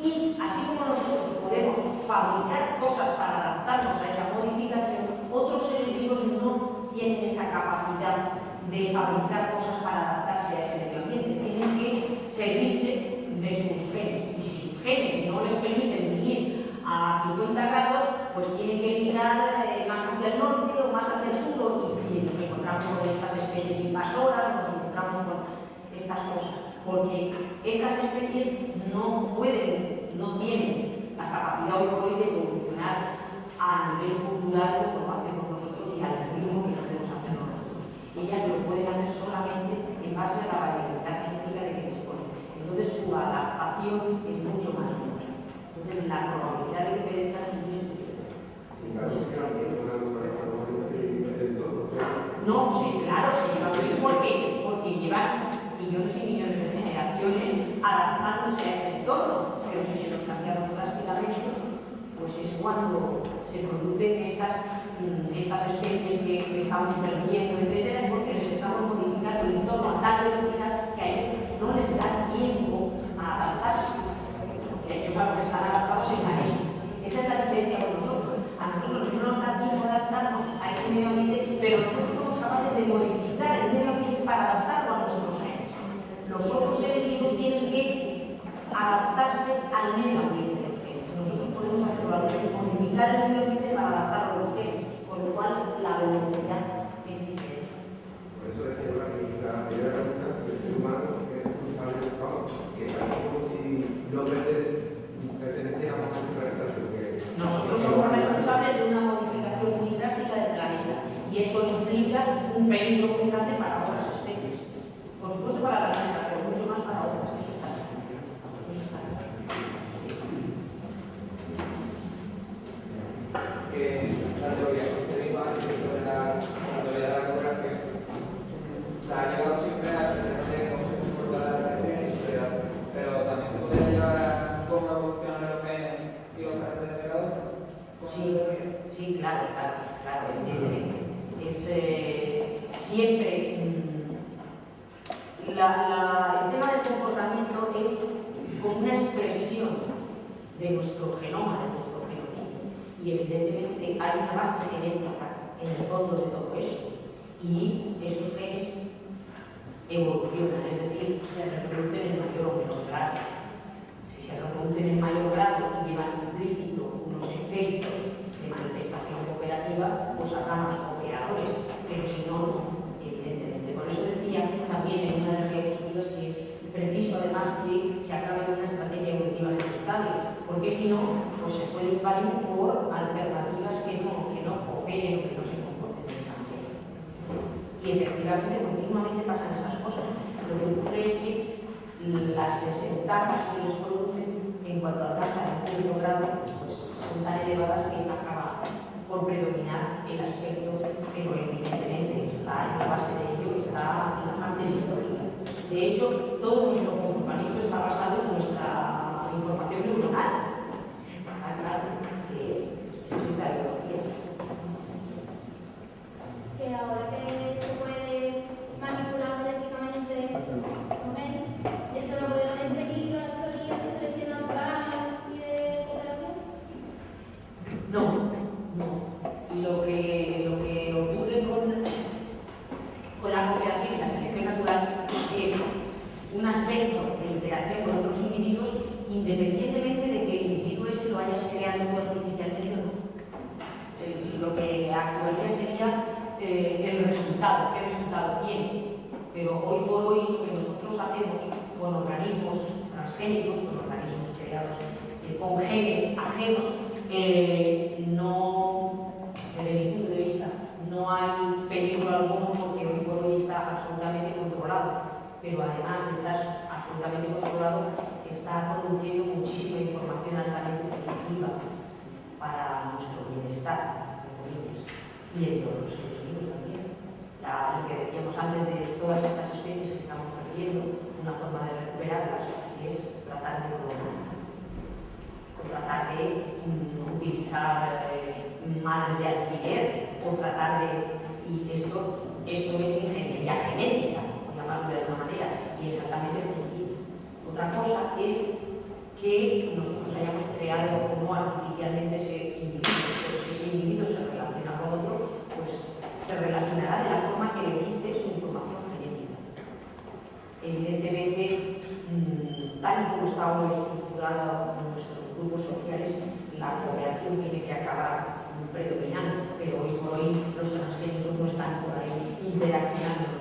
Y así como nosotros podemos fabricar cosas para adaptarnos a esa modificación, otros seres vivos no tienen esa capacidad de fabricar cosas para adaptarse a ese medio ambiente. Tienen que servirse de sus genes. Y si sus genes no les permiten vivir a 50 grados, pues tienen que migrar más hacia el norte o más hacia el sur y nos encontramos con estas especies invasoras o nos encontramos con estas cosas. Porque estas especies no tienen la capacidad hoy por hoy de evolucionar a nivel cultural como hacemos nosotros y al ritmo que podemos hacerlo nosotros. Ellas lo pueden hacer solamente en base a la variabilidad genética de que disponen. Entonces su adaptación es mucho más lenta. Entonces la probabilidad de que perezcan es muy superior. No, sí, claro, se lleva bien porque llevan millones y millones de generaciones adaptándose a ese entorno, pero si se nos cambiamos drásticamente, pues es cuando se producen estas especies que estamos perdiendo, etcétera, es porque les estamos modificando el entorno a tal velocidad que a ellos no les da tiempo a adaptarse. Que ellos a lo que están adaptados es a eso. Esa es la diferencia con nosotros. A nosotros no nos da tiempo de adaptarnos a ese medio ambiente, pero nosotros somos capaces de modificar el medio ambiente para adaptarlo a nuestros genes. Los otros seres vivos tienen que adaptarse al medio ambiente de los genes. Nosotros podemos hacerlo a veces, modificar el medio ambiente para adaptarlo a los genes, con lo cual la velocidad es diferente. Por eso decía la primera pregunta, si el ser humano es responsable de todo, que es como si no perteneciéramos a nuestra relación. Nosotros somos responsables de una modificación muy drástica del planeta y eso implica un peligro muy grande para otras especies. Por supuesto para la nuestra, pero mucho más para otras. Eso está claro. La teoría que usted dijo antes sobre la teoría de la cooperación, la ha llevado siempre a entender cómo se comporta la relación social, pero también se podría llevar a cómo evoluciona el OPN y los caracteres de cada uno. Sí, claro, evidentemente. Es siempre el tema del comportamiento es como una expresión de nuestro genoma, de nuestro genotipo. Y evidentemente hay una base genética en el fondo de todo eso. Y esos genes evolucionan, es decir, se reproducen en mayor o menor grado. Si se reproducen en mayor grado y llevan implícito unos efectos de manifestación cooperativa, pues habrá más cooperadores, pero si no, no, evidentemente. Por eso decía también en una de las diapositivas que es preciso además que se acabe con una estrategia evolutivamente estable, porque si no, pues se puede invadir por alternativas que no cooperen o que no se comporten de esa manera. Y efectivamente, continuamente pasan esas cosas. Lo que ocurre es que las desventajas que les producen en cuanto alcanzan un cierto grado, pues son tan elevadas que acaba por predominar el aspecto, pero evidentemente está en la base de ello, está en la parte biológica. De hecho, todo nuestro comportamiento está basado en nuestra información neuronal. Está claro que es la biología. Que ahora que se puede manipular genéticamente con él, ¿eso no puede poner en peligro las teorías de selección natural y de cooperación? No. Y lo que ocurre con la cooperación y la selección natural es un aspecto de interacción con otros individuos independientemente de que el individuo ese lo hayas creado tú artificialmente o no. Lo que actuaría sería el resultado, qué resultado tiene. Pero hoy por hoy lo que nosotros hacemos con organismos transgénicos, con organismos creados con genes ajenos, no, desde mi punto de vista, no hay peligro alguno porque hoy por hoy está absolutamente controlado. Pero además de estar absolutamente controlado, está produciendo muchísima información altamente positiva para nuestro bienestar, y de todos los seres vivos también. Lo que decíamos antes de todas estas especies que estamos perdiendo, una forma de recuperarlas es tratar de utilizar madres de alquiler o tratar de... Y esto es ingeniería genética, por llamarlo de alguna manera, y exactamente positivo. Otra cosa es que nosotros hayamos creado no artificialmente ese individuo, pero si ese individuo se relaciona con otro, pues se relacionará de la forma que le dice su información genética. Evidentemente, tal y como está hoy estructurado en nuestros grupos sociales, la cooperación tiene que acabar predominando, pero hoy por hoy los transgénicos no están por ahí interaccionando